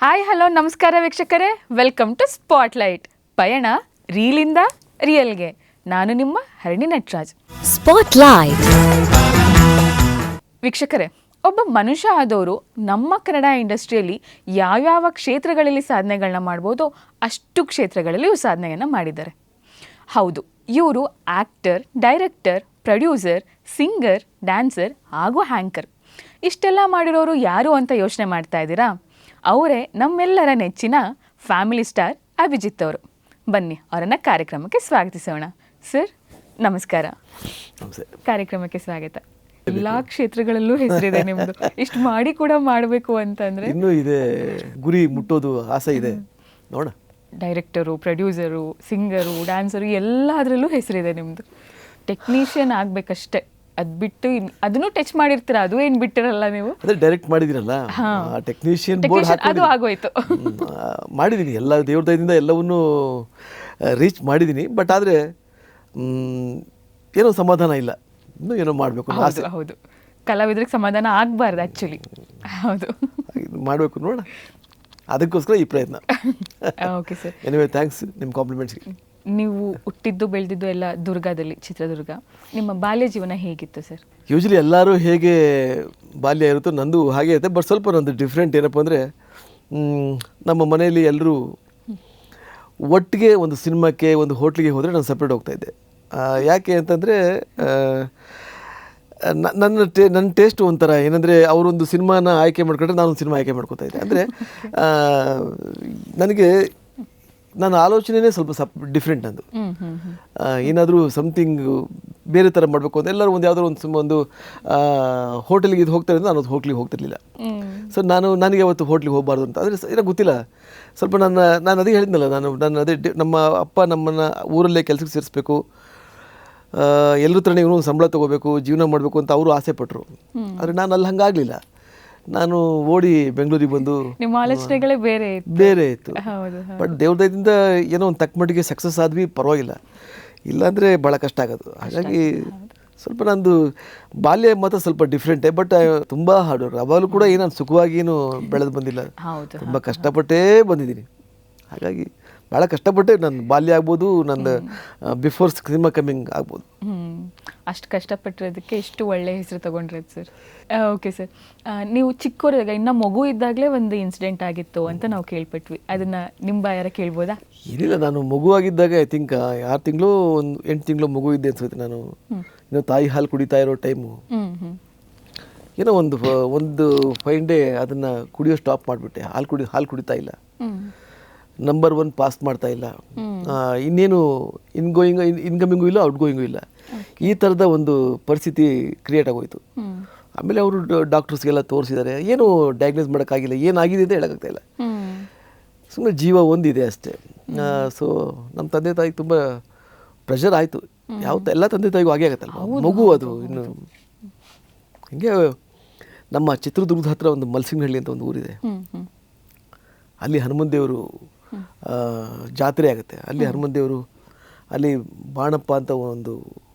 Hi hello ನಮಸ್ಕಾರ ವೀಕ್ಷಕರೇ, welcome to spotlight. ಪಯಣ ರೀಲಿಂದ ರಿಯಲ್ಗೆ. ನಾನು ನಿಮ್ಮ ಹರಣಿ ನಟರಾಜ್. ಸ್ಪಾಟ್ಲೈಟ್. ವೀಕ್ಷಕರೇ, ಒಬ್ಬ ಮನುಷ್ಯ ಆದವರು ನಮ್ಮ ಕನ್ನಡ ಇಂಡಸ್ಟ್ರಿಯಲ್ಲಿ ಯಾವ್ಯಾವ ಕ್ಷೇತ್ರಗಳಲ್ಲಿ ಸಾಧನೆಗಳನ್ನ ಮಾಡ್ಬೋದೋ ಅಷ್ಟು ಕ್ಷೇತ್ರಗಳಲ್ಲಿ ಸಾಧನೆಯನ್ನು ಮಾಡಿದ್ದಾರೆ. ಹೌದು, ಇವರು actor, director, producer, singer, dancer ಹಾಗೂ ಹ್ಯಾಂಕರ್. ಇಷ್ಟೆಲ್ಲ ಮಾಡಿರೋರು ಯಾರು ಅಂತ ಯೋಚನೆ ಮಾಡ್ತಾ ಇದ್ದೀರಾ? ಅವರೇ ನಮ್ಮೆಲ್ಲರ ನೆಚ್ಚಿನ ಫ್ಯಾಮಿಲಿ ಸ್ಟಾರ್ ಅಭಿಜಿತ್ ಅವರು. ಬನ್ನಿ ಅವರನ್ನು ಕಾರ್ಯಕ್ರಮಕ್ಕೆ ಸ್ವಾಗತಿಸೋಣ. ಸರ್ ನಮಸ್ಕಾರ. ಕಾರ್ಯಕ್ರಮಕ್ಕೆ ಸ್ವಾಗತ. ಎಲ್ಲಾ ಕ್ಷೇತ್ರಗಳಲ್ಲೂ ಹೆಸರಿದೆ ನಿಮ್ದು. ಇಷ್ಟು ಮಾಡಿ ಕೂಡ ಮಾಡಬೇಕು ಅಂತಂದ್ರೆ ಇನ್ನೂ ಇದೆ, ಗುರಿ ಮುಟ್ಟೋದು ಆಸೆ ಇದೆ. ನೋಡ, ಡೈರೆಕ್ಟರು, ಪ್ರೊಡ್ಯೂಸರು, ಸಿಂಗರು, ಡ್ಯಾನ್ಸರು ಎಲ್ಲದರಲ್ಲೂ ಹೆಸರಿದೆ ನಿಮ್ದು. ಟೆಕ್ನಿಷಿಯನ್ ಆಗ್ಬೇಕಷ್ಟೇ, ಅದು ಬಿಟ್ಟು ಅದನ್ನು ಟಚ್ ಮಾಡಿರ್ತೀರ, ಅದು ಏನು ಬಿಟ್ಟಿರಲ್ಲ ನೀವು. ಅದೇ ಡೈರೆಕ್ಟ್ ಮಾಡಿದಿರಲ್ಲ, ಟೆಕ್ನಿಷಿಯನ್ ಬೋರ್ಡ್ ಅದು ಆಗೋಯ್ತು. ಮಾಡಿದ್ದೀನಿ, ಎಲ್ಲ ದೇವ್ರ ದಯದಿಂದ ಎಲ್ಲವನ್ನೂ ರೀಚ್ ಮಾಡಿದ್ದೀನಿ. ಬಟ್ ಆದರೆ ಏನೋ ಸಮಾಧಾನ ಇಲ್ಲ, ಇನ್ನೂ ಏನೋ ಮಾಡಬೇಕು ಆಸೆ. ಹೌದು, ಕಲಾವಿದ್ರಿಗೆ ಸಮಾಧಾನ ಆಗಬಾರ್ದು ಆ್ಯಕ್ಚುಲಿ. ಹೌದು, ಮಾಡಬೇಕು ನೋಡ, ಅದಕ್ಕೋಸ್ಕರ ಈ ಪ್ರಯತ್ನ. Okay sir. ಎನಿವೇ ಥ್ಯಾಂಕ್ಸ್ ನಿಮ್ಮ ಕಾಂಪ್ಲಿಮೆಂಟ್ಸ್ಗೆ. ನೀವು ಹುಟ್ಟಿದ್ದು ಬೆಳೆದಿದ್ದು ಎಲ್ಲ ದುರ್ಗದಲ್ಲಿ, ಚಿತ್ರದುರ್ಗ. ನಿಮ್ಮ ಬಾಲ್ಯ ಜೀವನ ಹೇಗಿತ್ತು ಸರ್? ಯೂಶ್ವಲಿ ಎಲ್ಲರೂ ಹೇಗೆ ಬಾಲ್ಯ ಇರುತ್ತೋ ನಂದು ಹಾಗೆ ಇರುತ್ತೆ. ಬಟ್ ಸ್ವಲ್ಪ ನಂದು ಡಿಫ್ರೆಂಟ್. ಏನಪ್ಪ ಅಂದರೆ, ನಮ್ಮ ಮನೆಯಲ್ಲಿ ಎಲ್ಲರೂ ಒಟ್ಟಿಗೆ ಒಂದು ಸಿನಿಮಾಕ್ಕೆ, ಒಂದು ಹೋಟ್ಲಿಗೆ ಹೋದರೆ ನಾನು ಸಪ್ರೇಟ್ ಹೋಗ್ತಾಯಿದ್ದೆ. ಯಾಕೆ ಅಂತಂದರೆ, ನನ್ನ ಟೇಸ್ಟ್ ಒಂಥರ ಏನಂದರೆ, ಅವರೊಂದು ಸಿನಿಮಾನ ಆಯ್ಕೆ ಮಾಡ್ಕೊಂಡ್ರೆ ನಾನೊಂದು ಸಿನಿಮಾ ಆಯ್ಕೆ ಮಾಡ್ಕೊತಾ ಇದ್ದೆ. ಅಂದರೆ ನನಗೆ ನನ್ನ ಆಲೋಚನೆಯೇ ಸ್ವಲ್ಪ ಡಿಫ್ರೆಂಟ್. ನಂದು ಏನಾದರೂ ಸಮಥಿಂಗ್ ಬೇರೆ ಥರ ಮಾಡಬೇಕು ಅಂತ. ಎಲ್ಲರೂ ಒಂದು ಯಾವುದಾದ್ರು ಒಂದು ಹೋಟೆಲ್ಗೆ ಇದು ಹೋಗ್ತಾರೆ ಅಂದರೆ ನಾನು ಹೋಟ್ಲಿಗೆ ಹೋಗ್ತಿರ್ಲಿಲ್ಲ. ಸೊ ನನಗೆ ಅವತ್ತು ಹೋಟ್ಲಿಗೆ ಹೋಗಬಾರ್ದು ಅಂತ. ಆದರೆ ಏನೋ ಗೊತ್ತಿಲ್ಲ, ಸ್ವಲ್ಪ ನಾನು ಅದೇ ಹೇಳಿದ್ನಲ್ಲ, ನಾನು ಅದೇ ನಮ್ಮ ಅಪ್ಪ ನಮ್ಮನ್ನು ಊರಲ್ಲೇ ಕೆಲಸಕ್ಕೆ ಸೇರಿಸ್ಬೇಕು, ಎಲ್ಲರ ಥರ ಇವನು ಸಂಬಳ ತೊಗೋಬೇಕು, ಜೀವನ ಮಾಡಬೇಕು ಅಂತ ಅವರು ಆಸೆ ಪಟ್ಟರು. ಆದರೆ ನಾನು ಅಲ್ಲಿ ಹಂಗಾಗಲಿಲ್ಲ. ನಾನು ಓಡಿ ಬೆಂಗಳೂರಿಗೆ ಬಂದು, ನಿಮ್ಮ ಆಲೋಚನೆಗಳೇ ಬೇರೆ ಇತ್ತು. ಬಟ್ ದೇವ್ರ ದಯದಿಂದ ಏನೋ ಒಂದು ತಕ್ಕ ಮಟ್ಟಿಗೆ ಸಕ್ಸಸ್ ಆದ್ವಿ, ಪರವಾಗಿಲ್ಲ. ಇಲ್ಲಾಂದರೆ ಭಾಳ ಕಷ್ಟ ಆಗೋದು. ಹಾಗಾಗಿ ಸ್ವಲ್ಪ ನಂದು ಬಾಲ್ಯ ಮಾತ್ರ ಸ್ವಲ್ಪ ಡಿಫ್ರೆಂಟೇ. ಬಟ್ ತುಂಬ ಹಾರ್ಡ್ ವರ್ಕ್. ಅವಾಗಲೂ ಕೂಡ ನಾನು ಸುಖವಾಗಿ ಏನು ಬೆಳೆದು ಬಂದಿಲ್ಲ, ತುಂಬ ಕಷ್ಟಪಟ್ಟೇ ಬಂದಿದ್ದೀನಿ. ಹಾಗಾಗಿ ಭಾಳ ಕಷ್ಟಪಟ್ಟೆ. ನನ್ನ ಬಾಲ್ಯ ಆಗ್ಬೋದು, ನಂದು ಬಿಫೋರ್ ಸಿನಿಮಾ ಕಮಿಂಗ್ ಆಗ್ಬೋದು. ಅಷ್ಟು ಕಷ್ಟಪಟ್ಟಿರೋದಕ್ಕೆ ಎಷ್ಟು ಒಳ್ಳೆ ಹೆಸರು ತೊಗೊಂಡ್ರದು ಸರ್. ಓಕೆ ಸರ್, ನೀವು ಚಿಕ್ಕವರಿದ್ದಾಗ, ಇನ್ನು ಮಗು ಇದ್ದಾಗಲೇ ಒಂದು ಇನ್ಸಿಡೆಂಟ್ ಆಗಿತ್ತು ಅಂತ ನಾವು ಕೇಳ್ಪಟ್ವಿ. ಅದನ್ನು ನಿಮ್ಮ ಬಾಯಾರ ಕೇಳ್ಬೋದಾ? ಏನಿಲ್ಲ, ನಾನು ಮಗುವಾಗಿದ್ದಾಗ ಐ ಥಿಂಕ್ 6 ತಿಂಗಳು, ಒಂದು 8 ತಿಂಗಳು ಮಗು ಇದ್ದೆ ಅನ್ಸುತ್ತೆ. ನಾನು ಇನ್ನೂ ತಾಯಿ ಹಾಲು ಕುಡಿತಾ ಇರೋ ಟೈಮು. ಏನೋ ಒಂದು ಫೈನ್ ಡೇ ಅದನ್ನು ಕುಡಿಯೋ ಸ್ಟಾಪ್ ಮಾಡಿಬಿಟ್ಟೆ. ಹಾಲು ಕುಡಿತಾ ಇಲ್ಲ, ನಂಬರ್ 1 ಪಾಸ್ ಮಾಡ್ತಾ ಇಲ್ಲ, ಇನ್ನೇನು ಇನ್ಕಮಿಂಗು ಇಲ್ಲ, ಔಟ್ಗೋಯಿಂಗು ಇಲ್ಲ. ಈ ಥರದ ಒಂದು ಪರಿಸ್ಥಿತಿ ಕ್ರಿಯೇಟ್ ಆಗೋಯ್ತು. ಆಮೇಲೆ ಅವರು ಡಾಕ್ಟರ್ಸ್ಗೆಲ್ಲ ತೋರಿಸಿದ್ದಾರೆ, ಏನೂ ಡಯಾಗ್ನೋಸ್ ಮಾಡೋಕ್ಕಾಗಿಲ್ಲ, ಏನಾಗಿದೆ ಅಂತ ಹೇಳೋಕ್ಕಾಗ್ತಾಯಿಲ್ಲ. ಸುಮ್ಮನೆ ಜೀವ ಒಂದಿದೆ ಅಷ್ಟೇ. ಸೊ ನಮ್ಮ ತಂದೆ ತಾಯಿಗೆ ತುಂಬ ಪ್ರೆಷರ್ ಆಯಿತು. ಎಲ್ಲ ತಂದೆ ತಾಯಿಗೂ ಹಾಗೆ ಆಗುತ್ತಲ್ಲ, ಮಗು ಅದು. ಇನ್ನು ಹೀಗೆ ನಮ್ಮ ಚಿತ್ರದುರ್ಗದ ಹತ್ರ ಒಂದು ಮಲ್ಸಿಂಗನಹಳ್ಳಿ ಅಂತ ಒಂದು ಊರಿದೆ. ಅಲ್ಲಿ ಹನುಮಂತ ದೇವರು ಜಾತ್ರೆ ಆಗುತ್ತೆ. ಅಲ್ಲಿ ಹನುಮಂತ ದೇವರು, ಅಲ್ಲಿ ಬಾಣಪ್ಪ ಅಂತ ಒಂದು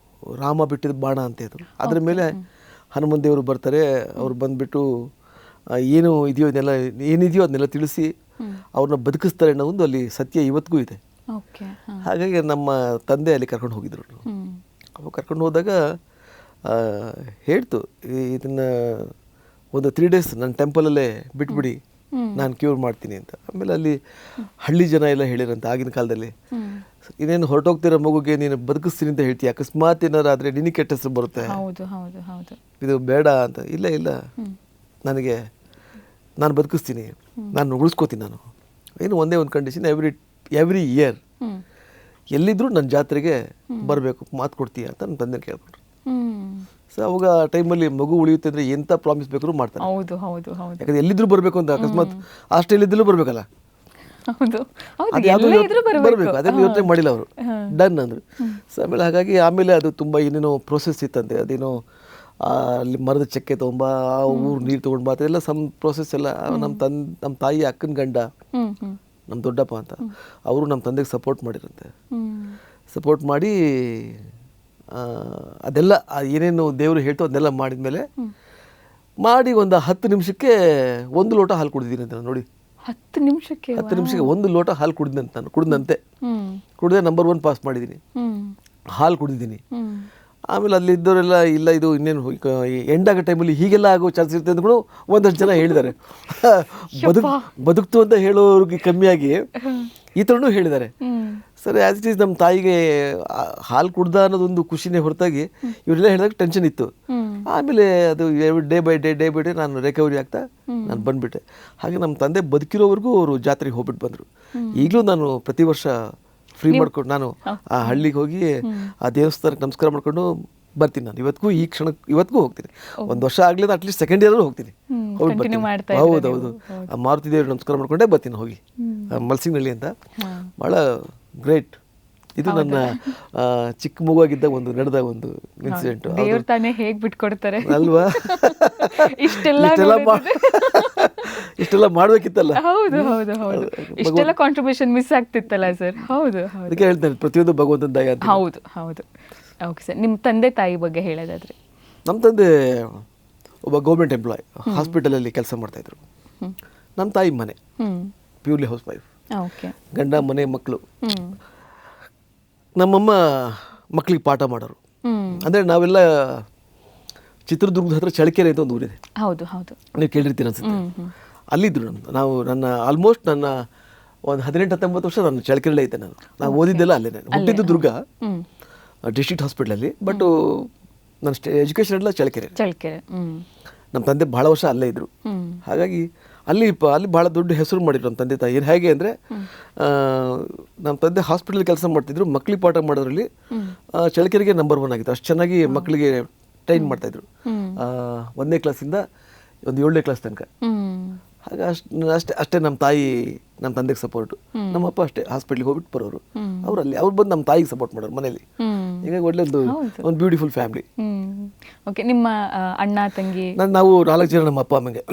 ರಾಮ ಬಿಟ್ಟಿದ ಬಾಣ ಅಂತ ಇದು, ಅದರ ಮೇಲೆ ಹನುಮಂತ ದೇವರು ಬರ್ತಾರೆ. ಅವ್ರು ಬಂದುಬಿಟ್ಟು ಏನಿದೆಯೋ ಅದನ್ನೆಲ್ಲ ತಿಳಿಸಿ ಅವ್ರನ್ನ ಬದುಕಿಸ್ತಾರೆ ಅನ್ನೋ ಒಂದು ಅಲ್ಲಿ ಸತ್ಯ ಇವತ್ತಿಗೂ ಇದೆ. ಹಾಗಾಗಿ ನಮ್ಮ ತಂದೆ ಅಲ್ಲಿ ಕರ್ಕೊಂಡು ಹೋಗಿದ್ರು. ಅವಾಗ ಕರ್ಕೊಂಡು ಹೋದಾಗ ಹೇಳ್ತು, ಇದನ್ನು ಒಂದು 3 days ನನ್ನ ಟೆಂಪಲಲ್ಲೇ ಬಿಟ್ಬಿಡಿ, ನಾನು ಕ್ಯೂರ್ ಮಾಡ್ತೀನಿ ಅಂತ. ಆಮೇಲೆ ಅಲ್ಲಿ ಹಳ್ಳಿ ಜನ ಎಲ್ಲ ಹೇಳಿರಂತೆ, ಆಗಿನ ಕಾಲದಲ್ಲಿ, ಇನ್ನೇನು ಹೊರಟೋಗ್ತಿರೋ ಮಗುಗೆ ನೀನು ಬದುಕಿಸ್ತೀನಿ ಅಂತ ಹೇಳ್ತೀಯ, ಅಕಸ್ಮಾತ್ ಏನಾರು ಆದರೆ ನಿನಗೆ ಕೆಟ್ಟ ಹೆಸರು ಬರುತ್ತೆ, ಇದು ಬೇಡ ಅಂತ. ಇಲ್ಲ, ನಾನು ಬದುಕಿಸ್ತೀನಿ, ನಾನು ಉಳಿಸ್ಕೋತೀನಿ. ನಾನು ಏನು ಒಂದೇ ಒಂದು ಕಂಡೀಷನ್, ಎವ್ರಿ ಇಯರ್ ಎಲ್ಲಿದ್ದರೂ ನನ್ನ ಜಾತ್ರೆಗೆ ಬರಬೇಕು, ಮಾತು ಕೊಡ್ತೀಯ ಅಂತ ನನ್ನ ತಂದೆ ಕೇಳ್ಕೊಂಡ್ರು. ಸೊ ಅವಾಗ ಟೈಮಲ್ಲಿ ಮಗು ಉಳಿಯುತ್ತೆ ಅಂದರೆ ಎಂಥ ಪ್ರಾಮಿಸ್ ಬೇಕಾದ್ರೂ ಮಾಡ್ತಾರೆ. ಯಾಕಂದರೆ ಎಲ್ಲಿದ್ದರೂ ಬರಬೇಕು ಅಂತ. ಅಕಸ್ಮಾತ್ ಆಸ್ಟ್ರೇಲಿಯಾದಲ್ಲೂ ಬರಬೇಕಲ್ಲ, ಬರಬೇಕು, ಅದನ್ನು ಯೋಚನೆ ಮಾಡಿಲ್ಲ ಅವರು. ಡನ್ ಅಂದರು. ಸೊ ಆಮೇಲೆ ಅದು ತುಂಬ ಏನೇನೋ ಪ್ರೊಸೆಸ್ ಇತ್ತಂತೆ. ಅದೇನೋ ಅಲ್ಲಿ ಮರದ ಚಕ್ಕೆ ತೊಗೊಂಬ, ಆ ಊರು ನೀರು ತೊಗೊಂಡು ಬಾ, ಎಲ್ಲ ಸಮ್ ಪ್ರೊಸೆಸ್ ಎಲ್ಲ. ನಮ್ಮ ತಾಯಿ ಅಕ್ಕನ ಗಂಡ, ನಮ್ಮ ದೊಡ್ಡಪ್ಪ ಅಂತ, ಅವರು ನಮ್ಮ ತಂದೆಗೆ ಸಪೋರ್ಟ್ ಮಾಡಿರಂತೆ. ಸಪೋರ್ಟ್ ಮಾಡಿ ಅದೆಲ್ಲ ಏನೇನು ದೇವರು ಹೇಳ್ತು ಅದನ್ನೆಲ್ಲ ಮಾಡಿದ್ಮೇಲೆ ಮಾಡಿ ಒಂದು 10 ನಿಮಿಷಕ್ಕೆ 1 ಲೋಟ ಹಾಲು ಕುಡಿದೀನಿ ಅಂತ ನೋಡಿ. 10 ನಿಮಿಷಕ್ಕೆ 10 ನಿಮಿಷಕ್ಕೆ 1 ಲೋಟ ಹಾಲು ಕುಡಿದಂತೆ ನಾನು ಕುಡಿದಂತೆ ಹ್ಮ್ ಕುಡಿದೆ ನಂಬರ್ 1 ಪಾಸ್ ಮಾಡಿದ್ದೀನಿ. ಹ್ಮ್ ಹಾಲು ಕುಡಿದ್ದೀನಿ. ಹ್ಮ್ ಆಮೇಲೆ ಅಲ್ಲಿದ್ದವರೆಲ್ಲ ಇಲ್ಲ ಇದು ಇನ್ನೇನು ಎಂಡ್ ಆಗೋ ಟೈಮಲ್ಲಿ ಹೀಗೆಲ್ಲ ಆಗೋ ಚಾನ್ಸ್ ಇರುತ್ತೆ ಅಂತ ಕೂಡ ಒಂದಷ್ಟು ಜನ ಹೇಳಿದ್ದಾರೆ. ಬದುಕ್ತು ಅಂತ ಹೇಳೋರಿಗೆ ಕಮ್ಮಿಯಾಗಿ ಈ ಥರನೂ ಹೇಳಿದ್ದಾರೆ. ಸರಿ ಆ್ಯಸ್ ಇಟ್ ಈಸ್ ನಮ್ಮ ತಾಯಿಗೆ ಹಾಲು ಕುಡ್ದ ಅನ್ನೋದೊಂದು ಖುಷಿನೇ ಹೊರತಾಗಿ ಇವರೆಲ್ಲ ಹೇಳಿದಾಗ ಟೆನ್ಷನ್ ಇತ್ತು. ಆಮೇಲೆ ಅದು ಡೇ ಬೈ ಡೇ ನಾನು ರಿಕವರಿ ಆಗ್ತಾ ನಾನು ಬಂದುಬಿಟ್ಟೆ. ಹಾಗೆ ನಮ್ಮ ತಂದೆ ಬದುಕಿರೋವರೆಗೂ ಅವರು ಜಾತ್ರೆಗೆ ಹೋಗ್ಬಿಟ್ಟು ಬಂದರು. ಈಗಲೂ ನಾನು ಪ್ರತಿ ವರ್ಷ ಫ್ರೀ ಮಾಡ್ಕೊಂಡು ನಾನು ಆ ಹಳ್ಳಿಗೆ ಹೋಗಿ ಆ ದೇವಸ್ಥಾನಕ್ಕೆ ನಮಸ್ಕಾರ ಮಾಡ್ಕೊಂಡು ಬರ್ತೀನಿ. ನಾನು ಇವತ್ತಿಗೂ ಈ ಇವತ್ತಿಗೂ ಹೋಗ್ತೀನಿ. 1 ವರ್ಷ ಆಗಲಿಲ್ಲ ಅಟ್ಲೀಸ್ಟ್ ಸೆಕೆಂಡ್ ಇಯರ್ ಹೋಗ್ತೀನಿ. ಹೌದೌದು, ಆ ಮಾರುತಿ ದೇವ್ರಿಗೆ ನಮಸ್ಕಾರ ಮಾಡ್ಕೊಂಡೇ ಬರ್ತೀನಿ ಹೋಗಿ. ಮಲ್ಸಿನಹಳ್ಳಿ ಅಂತ ಭಾಳ ಗ್ರೇಟ್. ಇದು ನನ್ನ ಚಿಕ್ಕ ಮಗುವಾಗಿದ್ದಾಗ ಒಂದು ನಡೆದ ಒಂದು ಇನ್ಸಿಡೆಂಟ್. ದೇವ್ರು ತಾನೇ ಹೇಗೆ ಬಿಟ್ಕೊಡ್ತಾರೆ ಅಲ್ವಾ? ಇಷ್ಟೆಲ್ಲ ಮಾಡ್ಬೇಕಿತ್ತಲ್ಲ. ಹೌದು ಹೌದು ಹೌದು, ಇಷ್ಟೆಲ್ಲ ಕಾಂಟ್ರಿಬ್ಯೂಷನ್ ಮಿಸ್ ಆಗ್ತಿತ್ತಲ್ಲ ಸರ್. ಹೌದು ಹೌದು, ಅದಕ್ಕೆ ಹೇಳ್ತೇನೆ ಪ್ರತಿಯೊಂದು ಭಗವಂತನ ದಯ ಅಂತ. ಹೌದು ಹೌದು. ಓಕೆ ಸರ್, ನಿಮ್ಮ ತಂದೆ ತಾಯಿ ಬಗ್ಗೆ ಹೇಳೋದಾದ್ರೆ? ನಮ್ಮ ತಂದೆ ಒಬ್ಬ ಗೌರ್ಮೆಂಟ್ ಎಂಪ್ಲಾಯ್, ಹಾಸ್ಪಿಟಲಲ್ಲಿ ಕೆಲಸ ಮಾಡ್ತಾಯಿದ್ರು. ನಮ್ಮ ತಾಯಿ ಮನೆ, ಪ್ಯೂರ್ಲಿ ಹೌಸ್ ವೈಫ್. ಓಕೆ. ಗಂಡ, ಮನೆ, ಮಕ್ಕಳು. ನಮ್ಮಮ್ಮ ಮಕ್ಕಳಿಗೆ ಪಾಠ ಮಾಡೋರು. ಅಂದರೆ ನಾವೆಲ್ಲ ಚಿತ್ರದುರ್ಗದ ಹತ್ರ ಚಳ್ಳಕೆರೆ ಅಂತ ಒಂದು ಊರಿದೆ. ಹೌದು ಹೌದು, ನೀವು ಕೇಳಿರ್ತೀರ ಅನ್ಸುತ್ತೆ. ಅಲ್ಲಿದ್ದರು ನನ್ನ ಆಲ್ಮೋಸ್ಟ್ ನನ್ನ ಒಂದು 18-19 ವರ್ಷ ನಾನು ಚಳ್ಳಕೆರೆಲ್ಲೇ ಇದ್ದೆ. ನಾನು ಓದಿದ್ದೆಲ್ಲ ಅಲ್ಲೇ. ಹುಟ್ಟಿದ್ದು ದುರ್ಗ ಡಿಸ್ಟ್ರಿಕ್ಟ್ ಹಾಸ್ಪಿಟ್ಲಲ್ಲಿ, ಬಟ್ ನನ್ನ ಎಜುಕೇಷನ್ ಎಲ್ಲ ಚಳ್ಳಕೆರೆ. ನಮ್ಮ ತಂದೆ ಭಾಳ ವರ್ಷ ಅಲ್ಲೇ ಇದ್ದರು. ಹಾಗಾಗಿ ಅಲ್ಲಿ ಭಾಳ ದೊಡ್ಡ ಹೆಸರು ಮಾಡಿದ್ರು ನಮ್ಮ ತಂದೆ ತಾಯಿ. ಹೇಗೆ ಅಂದರೆ ನಮ್ಮ ತಂದೆ ಹಾಸ್ಪಿಟಲ್ ಕೆಲಸ ಮಾಡ್ತಿದ್ರು, ಮಕ್ಕಳಿಗೆ ಪಾಠ ಮಾಡೋದ್ರಲ್ಲಿ ಚಳ್ಳಕೆರೆಗೆ ನಂಬರ್ 1 ಆಗಿತ್ತು. ಅಷ್ಟು ಚೆನ್ನಾಗಿ ಮಕ್ಕಳಿಗೆ ಟ್ರೈನ್ ಮಾಡ್ತಾಯಿದ್ರು. 1ನೇ ಕ್ಲಾಸಿಂದ ಒಂದು 7ನೇ ಕ್ಲಾಸ್ ತನಕ. ಹಾಗೆ ಅಷ್ಟೇ ನಮ್ಮ ತಾಯಿ ನಮ್ಮ ತಂದೆಗೆ ಸಪೋರ್ಟು. ನಮ್ಮಪ್ಪ ಅಷ್ಟೇ ಹಾಸ್ಪಿಟ್ಲಿಗೆ ಹೋಗ್ಬಿಟ್ಟು ಬರೋರು. ಅವ್ರು ಬಂದು ನಮ್ಮ ತಾಯಿಗೆ ಸಪೋರ್ಟ್ ಮಾಡೋರು ಮನೇಲಿ. ಹೀಗಾಗಿ ಒಳ್ಳೆ ಒಂದು ಬ್ಯೂಟಿಫುಲ್ ಫ್ಯಾಮಿಲಿ. ಓಕೆ. ನಿಮ್ಮ ಅಣ್ಣ ತಂಗಿ? ನಾವು 4 ಜನ. ನಮ್ಮ ಅಪ್ಪ ಅಮ್ಮಗೆ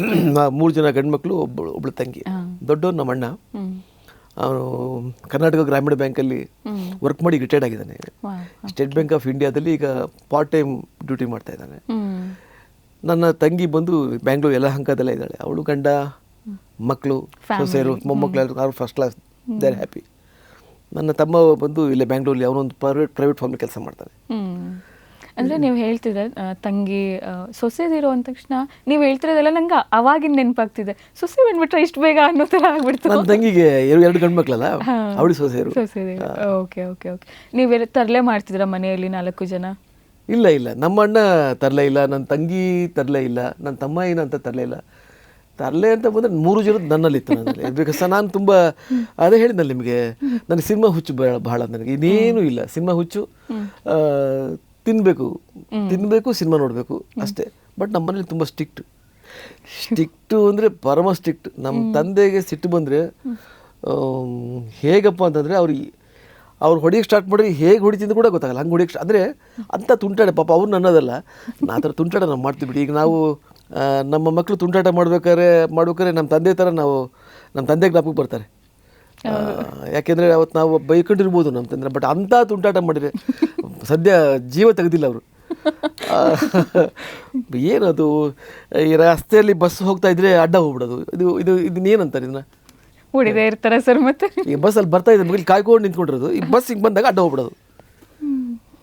3 ಜನ ಗಂಡು ಮಕ್ಕಳು, ಒಬ್ಳು ತಂಗಿ. ದೊಡ್ಡವ್ರು ನಮ್ಮ ಅಣ್ಣ. ಅವನು ಕರ್ನಾಟಕ ಗ್ರಾಮೀಣ ಬ್ಯಾಂಕಲ್ಲಿ ವರ್ಕ್ ಮಾಡಿ ರಿಟೈರ್ಡ್ ಆಗಿದ್ದಾನೆ. ಸ್ಟೇಟ್ ಬ್ಯಾಂಕ್ ಆಫ್ ಇಂಡಿಯಾದಲ್ಲಿ ಈಗ ಪಾರ್ಟ್ ಟೈಮ್ ಡ್ಯೂಟಿ ಮಾಡ್ತಾ ಇದ್ದಾನೆ. ನನ್ನ ತಂಗಿ ಬಂದು ಬ್ಯಾಂಗ್ಳೂರು ಯಲಹಂಕದಲ್ಲೇ ಇದ್ದಾಳೆ. ಅವಳು ಗಂಡ, ಮಕ್ಕಳು, ಸೊಸೆಯರು, ಮೊಮ್ಮಕ್ಕಳು ಅವ್ರು first class, they are happy. ನನ್ನ ತಮ್ಮ ಬಂದು ಇಲ್ಲೇ ಬ್ಯಾಂಗ್ಳೂರಲ್ಲಿ ಅವನೊಂದು ಪ್ರೈವೇಟ್ ಫಾರ್ಮಲ್ಲಿ ಕೆಲಸ ಮಾಡ್ತಾನೆ. ಅಂದರೆ ನೀವು ಹೇಳ್ತಿದ್ರೆ ತಂಗಿ ಸೊಸೆದಿರೋ ಅಂದ ತಕ್ಷಣ ನೀವು ಹೇಳ್ತಿರೋದೆಲ್ಲ ನಂಗೆ ಅವಾಗಿನ ನೆನಪಾಗ್ತಿದೆ. ಸೊಸೆ ಬಂದ್ಬಿಟ್ರೆ ಇಷ್ಟು ಬೇಗ ಅನ್ನೋ ಥರ ಆಗ್ಬಿಡ್ತು. ನನ್ನ ತಂಗಿಗೆ 2 ಗಂಡು ಮಕ್ಕಳಲ್ಲ, ಅವಳು ಸೊಸೆಯರು. Okay okay okay. ನೀವೆಲ್ಲ ತರಲೆ ಮಾಡ್ತಿದ್ರ ಮನೆಯಲ್ಲಿ 4 ಜನ? ಇಲ್ಲ, ನಮ್ಮ ಅಣ್ಣ ತರಲೇ ಇಲ್ಲ, ನನ್ನ ತಂಗಿ ತರಲೇ ಇಲ್ಲ, ನನ್ನ ತಮ್ಮ ಏನಂತ ತರಲೇ ಇಲ್ಲ. ತರಲೆ ಅಂತ ಬಂದರೆ 3 ಜನದ್ದು ನನ್ನಲ್ಲಿತ್ತು. ನನ್ನಲ್ಲಿ ಬಿಕಾಸ್ ನಾನು ತುಂಬ ಅದೇ ಹೇಳಿದ್ನಲ್ಲ ನಿಮಗೆ, ನನಗೆ ಸಿನಿಮಾ ಹುಚ್ಚು ಭಾಳ. ನನಗೆ ಇನ್ನೇನು ಇಲ್ಲ, ಸಿನಿಮಾ ಹುಚ್ಚು. ತಿನ್ನಬೇಕು, ಸಿನಿಮಾ ನೋಡಬೇಕು ಅಷ್ಟೇ. ಬಟ್ ನಮ್ಮ ಮನೇಲಿ ತುಂಬ ಸ್ಟ್ರಿಕ್ಟು ಅಂದರೆ ಪರಮ ಸ್ಟ್ರಿಕ್ಟ್. ನಮ್ಮ ತಂದೆಗೆ ಸಿಟ್ಟು ಬಂದರೆ ಹೇಗಪ್ಪ ಅಂತಂದರೆ ಅವ್ರು ಹೊಡಿಯೋಕ್ಕೆ ಸ್ಟಾರ್ಟ್ ಮಾಡಿದ್ರೆ ಹೇಗೆ ಹೊಡಿತಿದ್ದು ಕೂಡ ಗೊತ್ತಾಗಲ್ಲ. ಹಂಗೆ ಹೊಡಿಯೋಕ್ಕೆ ಅಂದರೆ ಅಂಥ ತುಂಟಾಟ. ಪಾಪ ಅವ್ರು ನನ್ನದಲ್ಲ, ಆ ಥರ ತುಂಟಾಟ ನಾವು ಮಾಡ್ತೀವಿ ಬಿಡಿ. ಈಗ ನಾವು ನಮ್ಮ ಮಕ್ಕಳು ತುಂಟಾಟ ಮಾಡ್ಬೇಕಾದ್ರೆ ನಮ್ಮ ತಂದೆ ಥರ ನಮ್ಮ ತಂದೆ ಜ್ಞಾಪಕ ಬರ್ತಾರೆ. ಯಾಕೆಂದರೆ ಅವತ್ತು ನಾವು ಬೈಕೊಂಡಿರ್ಬೋದು ನಮ್ಮ ತಂದೆ, ಬಟ್ ಅಂಥ ತುಂಟಾಟ ಮಾಡಿದರೆ ಸದ್ಯ ಜೀವ ತೆಗೆದಿಲ್ಲ ಅವರು. ಏನದು, ಈ ರಸ್ತೆಯಲ್ಲಿ ಬಸ್ ಹೋಗ್ತಾ ಇದ್ರೆ ಅಡ್ಡ ಹೋಗ್ಬಿಡೋದು. ಇದನ್ನೇನಂತಾರೆ ಇದನ್ನ? ಹೊಡಿದೇ ಇರ್ತಾರೆ ಸರ್. ಮತ್ತೆ ಈ ಬಸ್ಸಲ್ಲಿ ಬರ್ತಾ ಇದ್ದ ಮಗಲಿ ಕಾಯ್ಕೊಂಡು ನಿಂತ್ಕೊಂಡಿರೋದು, ಈ ಬಸ್ ಹಿಂಗೆ ಬಂದಾಗ ಅಡ್ಡ ಹೋಗ್ಬಿಡೋದು.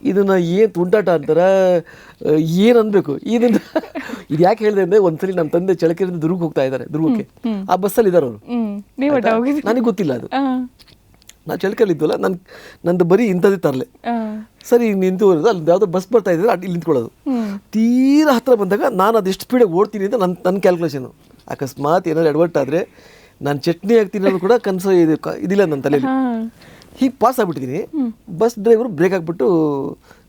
ಇದನ್ನು ಏನು ತುಂಟಾಟ ಅಂತಾರ, ಏನು ಅನ್ಬೇಕು ಇದು ಯಾಕೆ ಹೇಳಿದೆ ಅಂದರೆ, ಒಂದ್ಸಲಿ ನಮ್ಮ ತಂದೆ ಚಳ್ಳಕೆರೆಯಿಂದ ದುರ್ಗಕ್ಕೆ ಹೋಗ್ತಾ ಇದ್ದಾರೆ. ದುರ್ಗಕ್ಕೆ ಆ ಬಸ್ಸಲ್ಲಿ ಇದ್ದಾರೆ ಅವರು. ನನಗೆ ಗೊತ್ತಿಲ್ಲ ಅದು. ನಾವು ಚಳ್ಳಕೆರೆಯಲ್ಲಿ ಇದ್ವಲ್ಲ, ನಂದು ಬರೀ ಇಂಥದ್ದೇ ತರಲೆ. ಸರಿ ನಿಂತು ಬರೋದು, ಅಲ್ಲಿ ಯಾವುದೋ ಬಸ್ ಬರ್ತಾ ಇದ್ರೆ ಇಲ್ಲಿ ನಿಂತ್ಕೊಳ್ಳೋದು. ತೀರಾ ಹತ್ರ ಬಂದಾಗ ನಾನು ಅದೆಷ್ಟು ಸ್ಪೀಡಾಗಿ ಓಡ್ತೀನಿ ಅಂತ ನನ್ನ ಕ್ಯಾಲ್ಕುಲೇಷನು. ಅಕಸ್ಮಾತ್ ಏನಾದ್ರು ಎಡವಟ್ ಆದರೆ ನಾನು ಚಟ್ನಿ ಹಾಕ್ತೀನಿ ಅನ್ನೋದು ಕೂಡ ಕನಸು ಇದಿಲ್ಲ ನನ್ನ ತಲೆಯಲ್ಲಿ. ಹೀಗೆ ಪಾಸ್ ಆಗಿಬಿಟ್ಟಿದ್ದೀನಿ. ಬಸ್ ಡ್ರೈವರು ಬ್ರೇಕ್ ಹಾಕ್ಬಿಟ್ಟು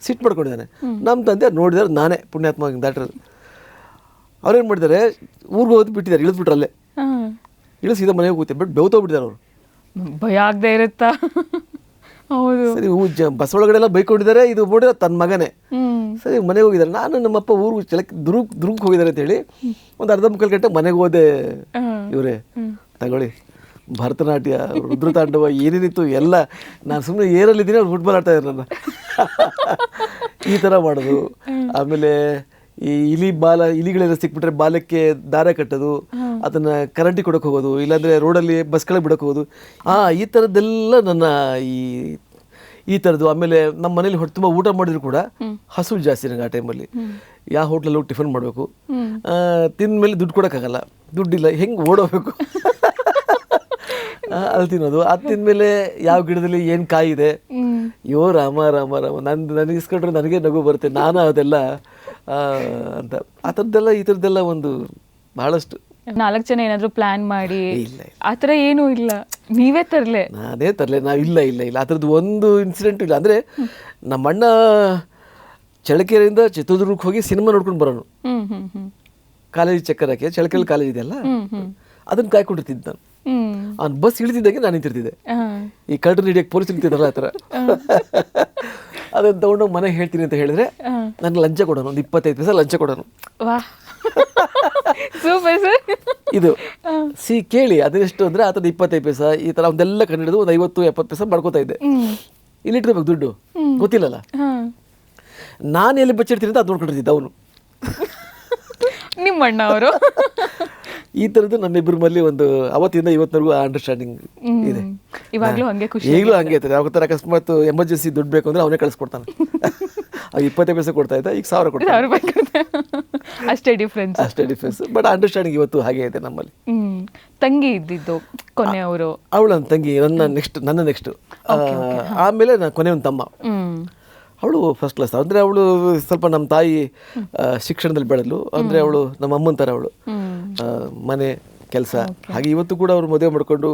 ಸಿಟ್ ಮಾಡ್ಕೊಂಡಿದ್ದಾನೆ. ನಮ್ಮ ತಂದೆ ನೋಡಿದಾರೆ, ನಾನೇ ಪುಣ್ಯಾತ್ಮ ದಾಟಿರೋದು. ಅವ್ರೇನು ಮಾಡಿದ್ದಾರೆ, ಊರಿಗೆ ಹೋಗಿ ಬಿಟ್ಟಿದ್ದಾರೆ, ಇಳಿದ್ಬಿಟ್ರು ಅಲ್ಲೇ. ಇಳಿಸಿದ ಮನೆಗೆ ಹೋಗುತ್ತೆ, ಬಟ್ ಬೆವ್ತೋಗ್ಬಿಟ್ಟಿದ್ದಾರೆ ಅವರು. ಭಯ ಆಗದೆ ಇರುತ್ತಾ? ಹೌದು. ಸರಿ, ಬಸ್ ಒಳಗಡೆ ಎಲ್ಲ ಬೈಕೊಂಡಿದ್ದಾರೆ. ಇದು ನೋಡಿದ್ರೆ ತನ್ನ ಮಗನೇ. ಸರಿ, ಮನೆಗೆ ಹೋಗಿದ್ದಾರೆ. ನಾನು ನಮ್ಮಪ್ಪ ದುರ್ಗಕ್ಕೆ ಹೋಗಿದ್ದಾರೆ ಅಂತೇಳಿ ಒಂದು 1/2 ಗಂಟೆ ಮನೆಗೆ ಹೋದೆ. ಇವರೇ ತಗೊಳ್ಳಿ, ಭರತನಾಟ್ಯ, ರುದ್ರತಾಂಡವ ಏನೇನಿತ್ತು ಎಲ್ಲ. ನಾನು ಸುಮ್ಮನೆ ಏರಲ್ಲಿದ್ದೀನಿ, ಅವ್ರು ಫುಟ್ಬಾಲ್ ಆಡ್ತಾ ಇದ್ದಾರೆ ನನ್ನ. ಈ ಥರ ಮಾಡೋದು. ಆಮೇಲೆ ಈ ಇಲಿಗಳೆಲ್ಲ ಸಿಕ್ಬಿಟ್ರೆ ಬಾಲಕ್ಕೆ ದಾರ ಕಟ್ಟೋದು, ಅದನ್ನ ಕರೆಂಟಿಗೆ ಕೊಡಕ್ಕೆ ಹೋಗೋದು, ಇಲ್ಲಾಂದ್ರೆ ರೋಡಲ್ಲಿ ಬಸ್ಗಳಿಗೆ ಬಿಡಕ್ಕೆ ಹೋಗೋದು. ಈ ಥರದ್ದೆಲ್ಲ ನನ್ನ ಈ ಥರದ್ದು. ಆಮೇಲೆ ನಮ್ಮ ಮನೇಲಿ ಹೊಟ್ಟೆ ತುಂಬ ಊಟ ಮಾಡಿದ್ರು ಕೂಡ ಹಸು ಜಾಸ್ತಿ ನನಗೆ ಆ ಟೈಮಲ್ಲಿ. ಯಾವ ಹೋಟ್ಲಲ್ಲಿ ಹೋಗಿ ಟಿಫನ್ ಮಾಡಬೇಕು, ತಿಂದಮೇಲೆ ದುಡ್ಡು ಕೊಡೋಕ್ಕಾಗಲ್ಲ, ದುಡ್ಡಿಲ್ಲ, ಹೆಂಗೆ ಓಡೋಗ್ಬೇಕು ಅಲ್ಲಿ ತಿನ್ನೋದು. ಅದು ತಿಂದಮೇಲೆ ಯಾವ ಗಿಡದಲ್ಲಿ ಏನು ಕಾಯಿ ಇದೆ, ಅಯ್ಯೋ ರಾಮ ರಾಮ ರಾಮ, ನನಗೆ ಇಸ್ಕೊಂಡ್ರೆ ನನಗೆ ನಗು ಬರುತ್ತೆ, ನಾನು ಅದೆಲ್ಲ ಅಂತ. ಆ ಥರದ್ದೆಲ್ಲ ಈ ಥರದ್ದೆಲ್ಲ ಒಂದು ಬಹಳಷ್ಟು. 4 ಜನ ಏನಾದ್ರು ಪ್ಲಾನ್ ಮಾಡಿ ಆ ಥರ ಏನೂ ಇಲ್ಲ, ನೀವೇ ತರಲೆ? ನಾನೇ ತರಲೆ, ಇಲ್ಲ ಇಲ್ಲ ಇಲ್ಲ, ಆ ಥರದ್ದು ಒಂದು ಇನ್ಸಿಡೆಂಟು ಇಲ್ಲ. ಅಂದರೆ ನಮ್ಮಣ್ಣ ಚಳ್ಳಕೆರೆಯಿಂದ ಚಿತ್ರದುರ್ಗಕ್ಕೆ ಹೋಗಿ ಸಿನಿಮಾ ನೋಡ್ಕೊಂಡು ಬರೋನು, ಕಾಲೇಜ್ ಚಕ್ಕರ್ ಹಾಕಿ ಚಳ್ಳಕೆರೆ ಕಾಲೇಜ್ ಇದೆಯಲ್ಲ, ಅದನ್ನ ಕಾಯ್ಕೊಂಡಿರ್ತಿದ್ದೆ ನಾನು. ಅವ್ನು ಬಸ್ ಇಳಿತಿದ್ದಾಗೆ ನಾನು ನಿಂತಿರ್ತಿದ್ದೆ, ಈ ಕಳ್ಳರು ಹಿಡಿಯಕ್ಕೆ ಪೊಲೀಸ್ ಇಳ್ತಿದ್ದಾರಲ್ಲ ಆ ಥರ. ಅದನ್ನ ತಗೊಂಡೋಗಿ ಮನೆಗೆ ಹೇಳ್ತೀನಿ ಅಂತ ಹೇಳಿದ್ರೆ ನನಗೆ ಲಂಚ ಕೊಡೋನು, ಒಂದು 25 ಪೈಸೆ ಲಂಚ ಕೊಡೋನು. Super sir. ಇದು ಕೇಳಿ ಅದೆಷ್ಟು ಅಂದರೆ ಆ ಥರದ 25 ಪೈಸೆ ಈ ಥರ ಒಂದೆಲ್ಲ ಕಂಡಿಡಿದು ಒಂದು 50-70 ಪೈಸೆ ಮಾಡ್ಕೋತಾ ಇದ್ದೆ. ಇಲ್ಲಿಟ್ಟಿರ್ಬೇಕು ದುಡ್ಡು, ಗೊತ್ತಿಲ್ಲಲ್ಲ ನಾನು ಎಲ್ಲಿ ಬಚ್ಚಿಡ್ತೀನಿ ಅಂತ ಅದು ನೋಡ್ಕೊಂಡಿದ್ದೆ ಅವನು. ನಿಮ್ಮ ಅಣ್ಣ ಅವರು ಈ ಥರದ್ದು ನಮ್ಮಿಬ್ಬರ ಮಲ್ಲಿ ಒಂದು ಅವತ್ತಿಂದ ಇವತ್ತಿನವರೆಗೂ ಅಂಡರ್ಸ್ಟ್ಯಾಂಡಿಂಗ್ ಇದೆ. ಇವಾಗಲೂ ಹಂಗೆ ಖುಷಿ? ಈಗಲೂ ಹಂಗೆ ಇರ್ತದೆ. ಯಾವ ಥರ ಅಕಸ್ಮಾತ್ ಎಮರ್ಜೆನ್ಸಿ ದುಡ್ಡು ಬೇಕು ಅಂದರೆ ಅವನೇ ಕಳಿಸ್ಕೊಡ್ತಾನೆ. 25 ಪೈಸೆ ಕೊಡ್ತಾ ಇದ್ದ, ಈಗ 1000 ಕೊಡ್ತಾನೆ. ಅಷ್ಟೇ ಡಿಫ್ರೆನ್ಸ್. ಅಷ್ಟೇ ಡಿಫ್ರೆನ್ಸ್, ಬಟ್ ಅಂಡರ್ಸ್ಟ್ಯಾಂಡಿಂಗ್ ಇವತ್ತು ಹಾಗೆ ಇದೆ ನಮ್ಮಲ್ಲಿ. ತಂಗಿ ಇದ್ದಿದ್ದು ಕೊನೆ ಅವರು? ಅವಳು ನನ್ನ ತಂಗಿ, ನನ್ನ ನೆಕ್ಸ್ಟ್. ಆಮೇಲೆ ನಾನು ಕೊನೆ ಒಂದು ತಮ್ಮ. ಅವಳು ಫಸ್ಟ್ ಕ್ಲಾಸ್. ಅಂದರೆ ಅವಳು ಸ್ವಲ್ಪ ನಮ್ಮ ತಾಯಿ ಶಿಕ್ಷಣದಲ್ಲಿ ಬೆಳೆದಳು. ಅಂದರೆ ಅವಳು ನಮ್ಮ ಅಮ್ಮನ ಥರ, ಅವಳು ಮನೆ ಕೆಲಸ ಹಾಗೆ. ಇವತ್ತು ಕೂಡ ಅವ್ರು ಮದುವೆ ಮಾಡಿಕೊಂಡು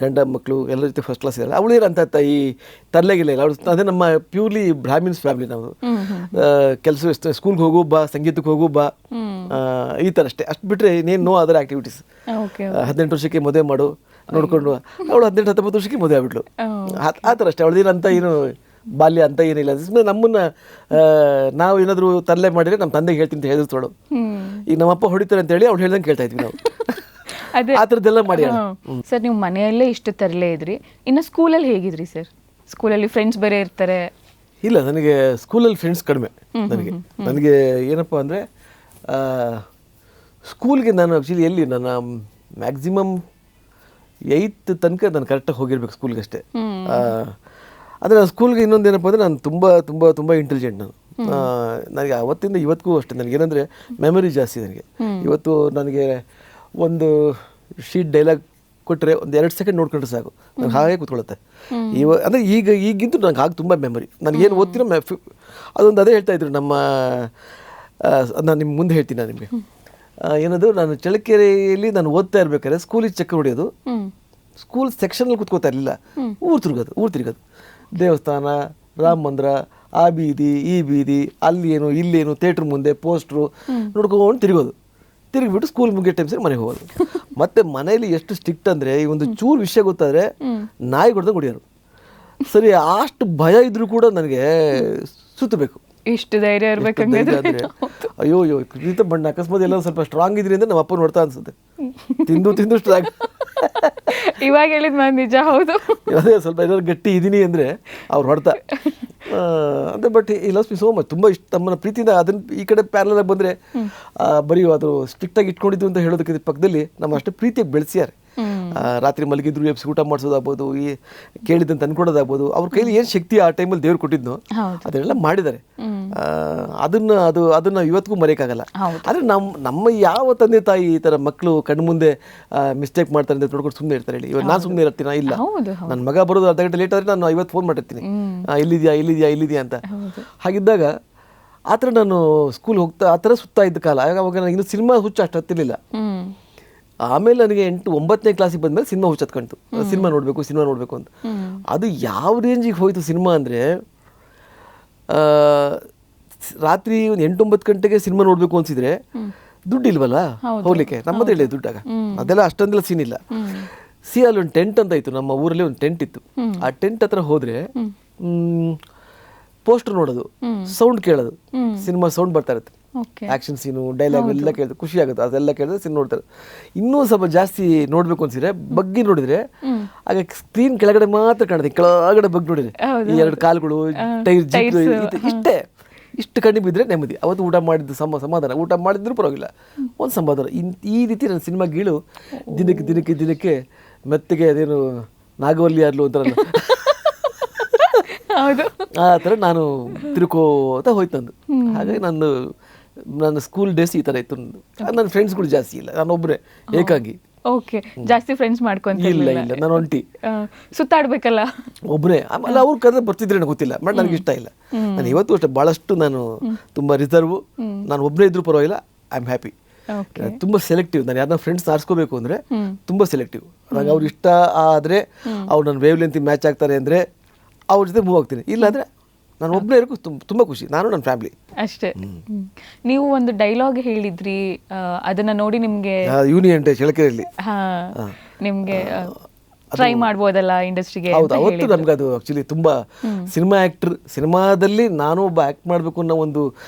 ಗಂಡ ಮಕ್ಕಳು ಎಲ್ಲರ ಜೊತೆ ಫಸ್ಟ್ ಕ್ಲಾಸ್ ಇರಲ್ಲ. ಅವಳು ಏನಂತ ಈ ತರಲೆಗಿಲ್ಲ ಅವಳು. ಅದೇ ನಮ್ಮ ಪ್ಯೂರ್ಲಿ ಬ್ರಾಹ್ಮಿನ್ಸ್ ಫ್ಯಾಮಿಲಿ ನಾವು. ಕೆಲಸ ಸ್ಕೂಲ್ಗೆ ಹೋಗು ಬಾ, ಸಂಗೀತಕ್ಕೆ ಹೋಗು ಬಾ, ಈ ಥರ ಅಷ್ಟೇ. ಅಷ್ಟು ಬಿಟ್ಟರೆ ಇನ್ನೇನು ನೋ ಅದರ್ ಆ್ಯಕ್ಟಿವಿಟೀಸ್. 18 ವರ್ಷಕ್ಕೆ ಮದುವೆ ಮಾಡು ನೋಡಿಕೊಂಡು, ಅವಳು 18-19 ವರ್ಷಕ್ಕೆ ಮದುವೆ ಆಗ್ಬಿಟ್ಲು. ಆ ಥರ ಅಷ್ಟೇ. ಅವಳದೇನಂತ ಏನು ಬಾಲ್ಯ ಅಂತ ಏನಿಲ್ಲ. ಸುಮ್ಮನೆ ನಮ್ಮನ್ನ ನಾವು ಏನಾದರೂ ತರಲೆ ಮಾಡಿದ್ರೆ ನಮ್ಮ ತಂದೆಗೆ ಹೇಳ್ತೀನಿ ಅಂತ ಹೇಳಿದ್ರು. ಈಗ ನಮ್ಮಪ್ಪ ಹೊಡಿತಾರೆ ಅಂತ ಹೇಳಿ ಅವ್ಳು ಹೇಳ್ದಂಗೆ ಕೇಳ್ತಾ ಇದ್ವಿ ನಾವು. ಆ ಥರದ್ದೆಲ್ಲ ಮಾಡಿ. ಸರ್, ನೀವು ಮನೆಯಲ್ಲೇ ಇಷ್ಟು ತರಲೆ ಇದ್ರಿ, ಇನ್ನು ಸ್ಕೂಲಲ್ಲಿ ಹೇಗಿದ್ರಿ ಸರ್? ಸ್ಕೂಲಲ್ಲಿ ಫ್ರೆಂಡ್ಸ್ ಬೇರೆ ಇರ್ತಾರೆ? ಇಲ್ಲ, ನನಗೆ ಸ್ಕೂಲಲ್ಲಿ ಫ್ರೆಂಡ್ಸ್ ಕಡಿಮೆ. ನನಗೆ ಏನಪ್ಪ ಅಂದರೆ ಸ್ಕೂಲ್ಗೆ ನಾನು ಆ್ಯಕ್ಚುಲಿ ಎಲ್ಲಿ ನನ್ನ ಮ್ಯಾಕ್ಸಿಮಮ್ 8th ತನಕ ನಾನು ಕರೆಕ್ಟಾಗಿ ಹೋಗಿರ್ಬೇಕು ಸ್ಕೂಲ್ಗೆ ಅಷ್ಟೇ. ಆದರೆ ನಾನು ಸ್ಕೂಲ್ಗೆ ಇನ್ನೊಂದು ಏನಪ್ಪ ಅಂದರೆ ನಾನು ತುಂಬ ತುಂಬ ತುಂಬ ಇಂಟೆಲಿಜೆಂಟ್. ನನಗೆ ಅವತ್ತಿಂದ ಇವತ್ತಿಗೂ ಅಷ್ಟೇ. ನನಗೇನೆಂದರೆ ಮೆಮೊರಿ ಜಾಸ್ತಿ ನನಗೆ. ಇವತ್ತು ನನಗೆ ಒಂದು ಶೀಟ್ ಡೈಲಾಗ್ ಕೊಟ್ಟರೆ ಒಂದು 2 ಸೆಕೆಂಡ್ ನೋಡ್ಕೊಂಡ್ರೆ ಸಾಕು, ನನಗೆ ಹಾಗೆ ಕೂತ್ಕೊಳ್ಳುತ್ತೆ. ಅಂದರೆ ಈಗಿಂತೂ ನನಗೆ ಹಾಗೆ ತುಂಬ ಮೆಮೊರಿ. ನನಗೇನು ಓದ್ತಿರೋ ಅದೊಂದು ಅದೇ ಹೇಳ್ತಾಯಿದ್ರು ನಮ್ಮ, ನಾನು ನಿಮ್ಗೆ ಮುಂದೆ ಹೇಳ್ತೀನಿ ನಾನು ನಿಮಗೆ. ಏನದು, ನಾನು ಚಳ್ಳಕೆರೆಯಲ್ಲಿ ನಾನು ಓದ್ತಾ ಇರ್ಬೇಕಾದ್ರೆ ಸ್ಕೂಲಿಗೆ ಚಕ್ಕರ್ ಹೊಡೆಯೋದು, ಸ್ಕೂಲ್ ಸೆಕ್ಷನಲ್ಲಿ ಕೂತ್ಕೋತಾ ಇರಲಿಲ್ಲ, ಊರು ತಿರುಗೋದು. ದೇವಸ್ಥಾನ, ರಾಮ ಮಂದಿರ, ಆ ಬೀದಿ ಈ ಬೀದಿ, ಅಲ್ಲೇನು ಇಲ್ಲೇನು, ಥಿಯೇಟ್ರ್ ಮುಂದೆ ಪೋಸ್ಟ್ರು ನೋಡ್ಕೊಂಡು ತಿರುಗಿಬಿಟ್ಟು ಸ್ಕೂಲ್ ಮುಗಿಯೋ ಟೈಮ್ ಸರಿ ಮನೆಗೆ ಹೋಗೋದು. ಮತ್ತು ಮನೇಲಿ ಎಷ್ಟು ಸ್ಟ್ರಿಕ್ಟ್ ಅಂದರೆ, ಈ ಒಂದು ಚೂರು ವಿಷಯ ಗೊತ್ತಾದರೆ ನಾಯಿ ಹೊಡೆದಂಗೆ ಹೊಡಿಯೋರು. ಸರಿ, ಅಷ್ಟು ಭಯ ಇದ್ರೂ ಕೂಡ ನನಗೆ ಸುತ್ತಬೇಕು. ಇಷ್ಟು ಧೈರ್ಯ ಇರಬೇಕಂದ್ರೆ ಅಯ್ಯೋ ಪ್ರೀತ ಬಣ್ಣ ಅಕಸ್ಮಾತ್ ಎಲ್ಲ ಸ್ವಲ್ಪ ಸ್ಟ್ರಾಂಗ್ ಇದ್ರಿ ಅಂದರೆ ನಮ್ಮ ಅಪ್ಪ ನೋಡ್ತಾ ಅನ್ಸುತ್ತೆ. ತಿಂದು ಸ್ಟ್ರಾಂಗ್. ಇವಾಗ ಹೇಳಿದ್ ನಾನು ನಿಜ. ಹೌದು, ಅದೇ ಸ್ವಲ್ಪ ಏನಾದ್ರು ಗಟ್ಟಿ ಇದೀನಿ ಅಂದರೆ ಅವ್ರು ಹೊಡ್ತಾ ಅಂದರೆ. ಬಟ್ ಈ ಲವ್ಸ್ ಮಿ ಸೋ ಮಚ್. ತುಂಬ ಇಷ್ಟ ತಮ್ಮನ್ನ ಪ್ರೀತಿಯಿಂದ. ಅದನ್ನು ಈ ಕಡೆ ಪ್ಯಾರಲಾಗಿ ಬಂದರೆ ಬರೀ ಅದು ಸ್ಟ್ರಿಕ್ಟಾಗಿ ಇಟ್ಕೊಂಡಿದ್ದು ಅಂತ ಹೇಳೋದಕ್ಕೆ ಪಕ್ಕದಲ್ಲಿ ನಮ್ಮ ಅಷ್ಟೇ ಪ್ರೀತಿಯಾಗಿ ಬೆಳೆಸ್ಯಾರೆ. ರಾತ್ರಿ ಮಲಗಿದ್ರು ಎಬ್ಸಿ ಊಟ ಮಾಡಿಸೋದಾಗ್ಬೋದು, ಈ ಕೇಳಿದಂತ ಅನ್ಕೊಡೋದಾಗ್ಬೋದು, ಅವ್ರ ಕೈಲಿ ಏನು ಶಕ್ತಿ ಆ ಟೈಮಲ್ಲಿ ದೇವ್ರು ಕೊಟ್ಟಿದ್ನೋ ಅದನ್ನೆಲ್ಲ ಮಾಡಿದ್ದಾರೆ. ಅದನ್ನ ಇವತ್ತಿಗೂ ಮರೆಯೋಕ್ಕಾಗಲ್ಲ. ಆದರೆ ನಮ್ಮ ಯಾವ ತಂದೆ ತಾಯಿ ಈ ಥರ ಮಕ್ಕಳು ಕಣ್ಣು ಮುಂದೆ ಮಿಸ್ಟೇಕ್ ಮಾಡ್ತಾರೆ ಅಂತ ನೋಡ್ಕೊಂಡು ಸುಮ್ಮನೆ ಇರ್ತಾರೆ ಹೇಳಿ? ಇವಾಗ ನಾನು ಸುಮ್ಮನೆ ಇರ್ತೀನ? ಇಲ್ಲ, ನನ್ನ ಮಗ ಬರೋದು ಅರ್ಧ ಗಂಟೆ ಲೇಟ್ ಆದರೆ ನಾನು 50 ಫೋನ್ ಮಾಡಿರ್ತೀನಿ, ಇಲ್ಲಿದೆಯಾ ಅಂತ. ಹಾಗಿದ್ದಾಗ ಆ ಥರ ನಾನು ಸ್ಕೂಲ್ ಹೋಗ್ತಾ ಆ ಥರ ಸುತ್ತಾ ಇದ್ದ ಕಾಲ. ಅವಾಗ ನನಗೆ ಇನ್ನೂ ಸಿನಿಮಾ ಹುಚ್ಚು ಅಷ್ಟು ಹತ್ತಿರಲಿಲ್ಲ. ಆಮೇಲೆ ನನಗೆ 8-9ನೇ ಕ್ಲಾಸಿಗೆ ಬಂದಮೇಲೆ ಸಿನಿಮಾ ಹುಚ್ಚು ಹತ್ಕೊಂತು. ಸಿನಿಮಾ ನೋಡಬೇಕು ಅಂತ. ಅದು ಯಾವ ರೇಂಜಿಗೆ ಹೋಯಿತು ಸಿನಿಮಾ ಅಂದರೆ, ರಾತ್ರಿ ಒಂದು 8-9 ಗಂಟೆಗೆ ಸಿನಿಮಾ ನೋಡಬೇಕು ಅನಿಸಿದರೆ ದುಡ್ಡು ಇಲ್ವಲ್ಲ ಹೋಗ್ಲಿಕ್ಕೆ. ನಮ್ಮದೇ ಇಲ್ಲ ದುಡ್ಡಾಗ, ಅದೆಲ್ಲ ಅಷ್ಟೊಂದೆಲ್ಲ ಸೀನ್ ಇಲ್ಲ. ಅಲ್ಲಿ ಒಂದು ಟೆಂಟ್ ಅಂತ ಇತ್ತು, ನಮ್ಮ ಊರಲ್ಲಿ ಒಂದು ಟೆಂಟ್ ಇತ್ತು. ಆ ಟೆಂಟ್ ಹತ್ರ ಹೋದರೆ ಪೋಸ್ಟರ್ ನೋಡೋದು, ಸೌಂಡ್ ಕೇಳೋದು, ಸಿನಿಮಾ ಸೌಂಡ್ ಬರ್ತಾ ಇರುತ್ತೆ, ಆ್ಯಕ್ಷನ್ ಸೀನು, ಡೈಲಾಗ್ ಎಲ್ಲ ಕೇಳಿದ್ರೆ ಖುಷಿ ಆಗುತ್ತೆ. ಅದೆಲ್ಲ ಕೇಳಿದ್ರೆ ಸಿನಿಮಾ ನೋಡ್ತಾರೆ. ಇನ್ನೂ ಸ್ವಲ್ಪ ಜಾಸ್ತಿ ನೋಡಬೇಕು ಅನ್ಸಿದ್ರೆ ಬಗ್ಗಿ ನೋಡಿದ್ರೆ ಆಗ ಸ್ಕ್ರೀನ್ ಕೆಳಗಡೆ ಮಾತ್ರ ಕಾಣುತ್ತೆ. ಕೆಳಗಡೆ ಬಗ್ಗೆ ನೋಡಿದ್ರೆ ಈ 2 ಕಾಲುಗಳು, ಟೈರ್, ಜೀಪ್, ಇಷ್ಟೇ. ಇಷ್ಟು ಕಣ್ಣಿ ಬಿದ್ದರೆ ನೆಮ್ಮದಿ. ಅವತ್ತು ಊಟ ಮಾಡಿದ್ದು ಸಮಾಧಾನ, ಊಟ ಮಾಡಿದ್ರು ಪರವಾಗಿಲ್ಲ, ಒಂದು ಸಮಾಧಾನ. ಈ ರೀತಿ ನನ್ನ ಸಿನಿಮಾ ಗೀಳು ದಿನಕ್ಕೆ ಮೆತ್ತಗೆ ಅದೇನು ನಾಗವಲ್ಲಿ ಆಡ್ಲು ಅಂತಾರಲ್ಲ ಹೌದು, ಆ ಥರ ನಾನು ತಿರ್ಕೋತ ಹೋಯ್ತು ನಂದು. ಹಾಗಾಗಿ ನನ್ನ ಸ್ಕೂಲ್ ಡೇಸ್ ಈ ಥರ ಇತ್ತು. ನನ್ನ ಫ್ರೆಂಡ್ಸ್ಗಳು ಜಾಸ್ತಿ ಇಲ್ಲ, ನಾನು ಒಬ್ಬರೇ ಏಕಾಂಗಿ. ಓಕೆ, ಜಾಸ್ತಿ ಫ್ರೆಂಡ್ಸ್ ಮಾಡ್ಕೊಂತ ಇಲ್ಲ ನಾನು ಒಂಟಿ, ಸುತ್ತಾಡ್ಬೇಕಲ್ಲ ಒಬ್ಬನೇ. ಆಮೇಲೆ ಅವ್ರು ಕರೆದ್ರೆ ಬರ್ತಿದ್ರೆ ಗೊತ್ತಿಲ್ಲ, ಬಟ್ ನನಗೆ ಇಷ್ಟ ಇಲ್ಲ. ನಾನು ಇವತ್ತು ಅಷ್ಟೇ ಭಾಳಷ್ಟು ನಾನು ತುಂಬ ರಿಸರ್ವ್. ನಾನು ಒಬ್ಬನೇ ಇದ್ರೂ ಪರವಾಗಿಲ್ಲ, ಐ ಆಮ್ ಹ್ಯಾಪಿ. ತುಂಬ ಸೆಲೆಕ್ಟಿವ್. ನಾನು ಯಾರನ್ನ ಫ್ರೆಂಡ್ಸ್ ಆರಿಸ್ಕೋಬೇಕು ಅಂದರೆ ತುಂಬ ಸೆಲೆಕ್ಟಿವ್. ನಂಗೆ ಅವ್ರು ಇಷ್ಟ ಆದರೆ, ಅವ್ರು ನನ್ನ ವೇವ್ ಲೆಂತ್ ಮ್ಯಾಚ್ ಆಗ್ತಾರೆ ಅಂದರೆ ಅವ್ರ ಜೊತೆ ಮೂವ್ ಆಗ್ತೀನಿ. ಇಲ್ಲಾಂದರೆ ನಾನು ಒಬ್ಬನೇ ಇರೋಕ್ಕೂ ತುಂಬ ಖುಷಿ, ನಾನು ನನ್ನ ಫ್ಯಾಮಿಲಿ ಅಷ್ಟೇ. ನೀವು ಒಂದು ಡೈಲಾಗ್ ಹೇಳಿದ್ರಿ, ಅದನ್ನ ನೋಡಿ ನಿಮ್ಗೆ ಯೂನಿಯನ್ ಡೇ ಚಳ್ಳಕೆರೆಯಲ್ಲಿ ನಿಮ್ಗೆ ಟ್ರೈ ಮಾಡ್ಬೋದಲ್ಲ ಇಂಡಸ್ಟ್ರಿಗೆ? ಹೌದು, ಅವತ್ತು ನಮ್ಗೆ ಅದು ಆ್ಯಕ್ಚುಲಿ ತುಂಬ ಸಿನಿಮಾ ಆ್ಯಕ್ಟರ್, ಸಿನಿಮಾದಲ್ಲಿ ನಾನು ಒಬ್ಬ ಆ್ಯಕ್ಟ್ ಮಾಡಬೇಕು ಅನ್ನೋ ಒಂದು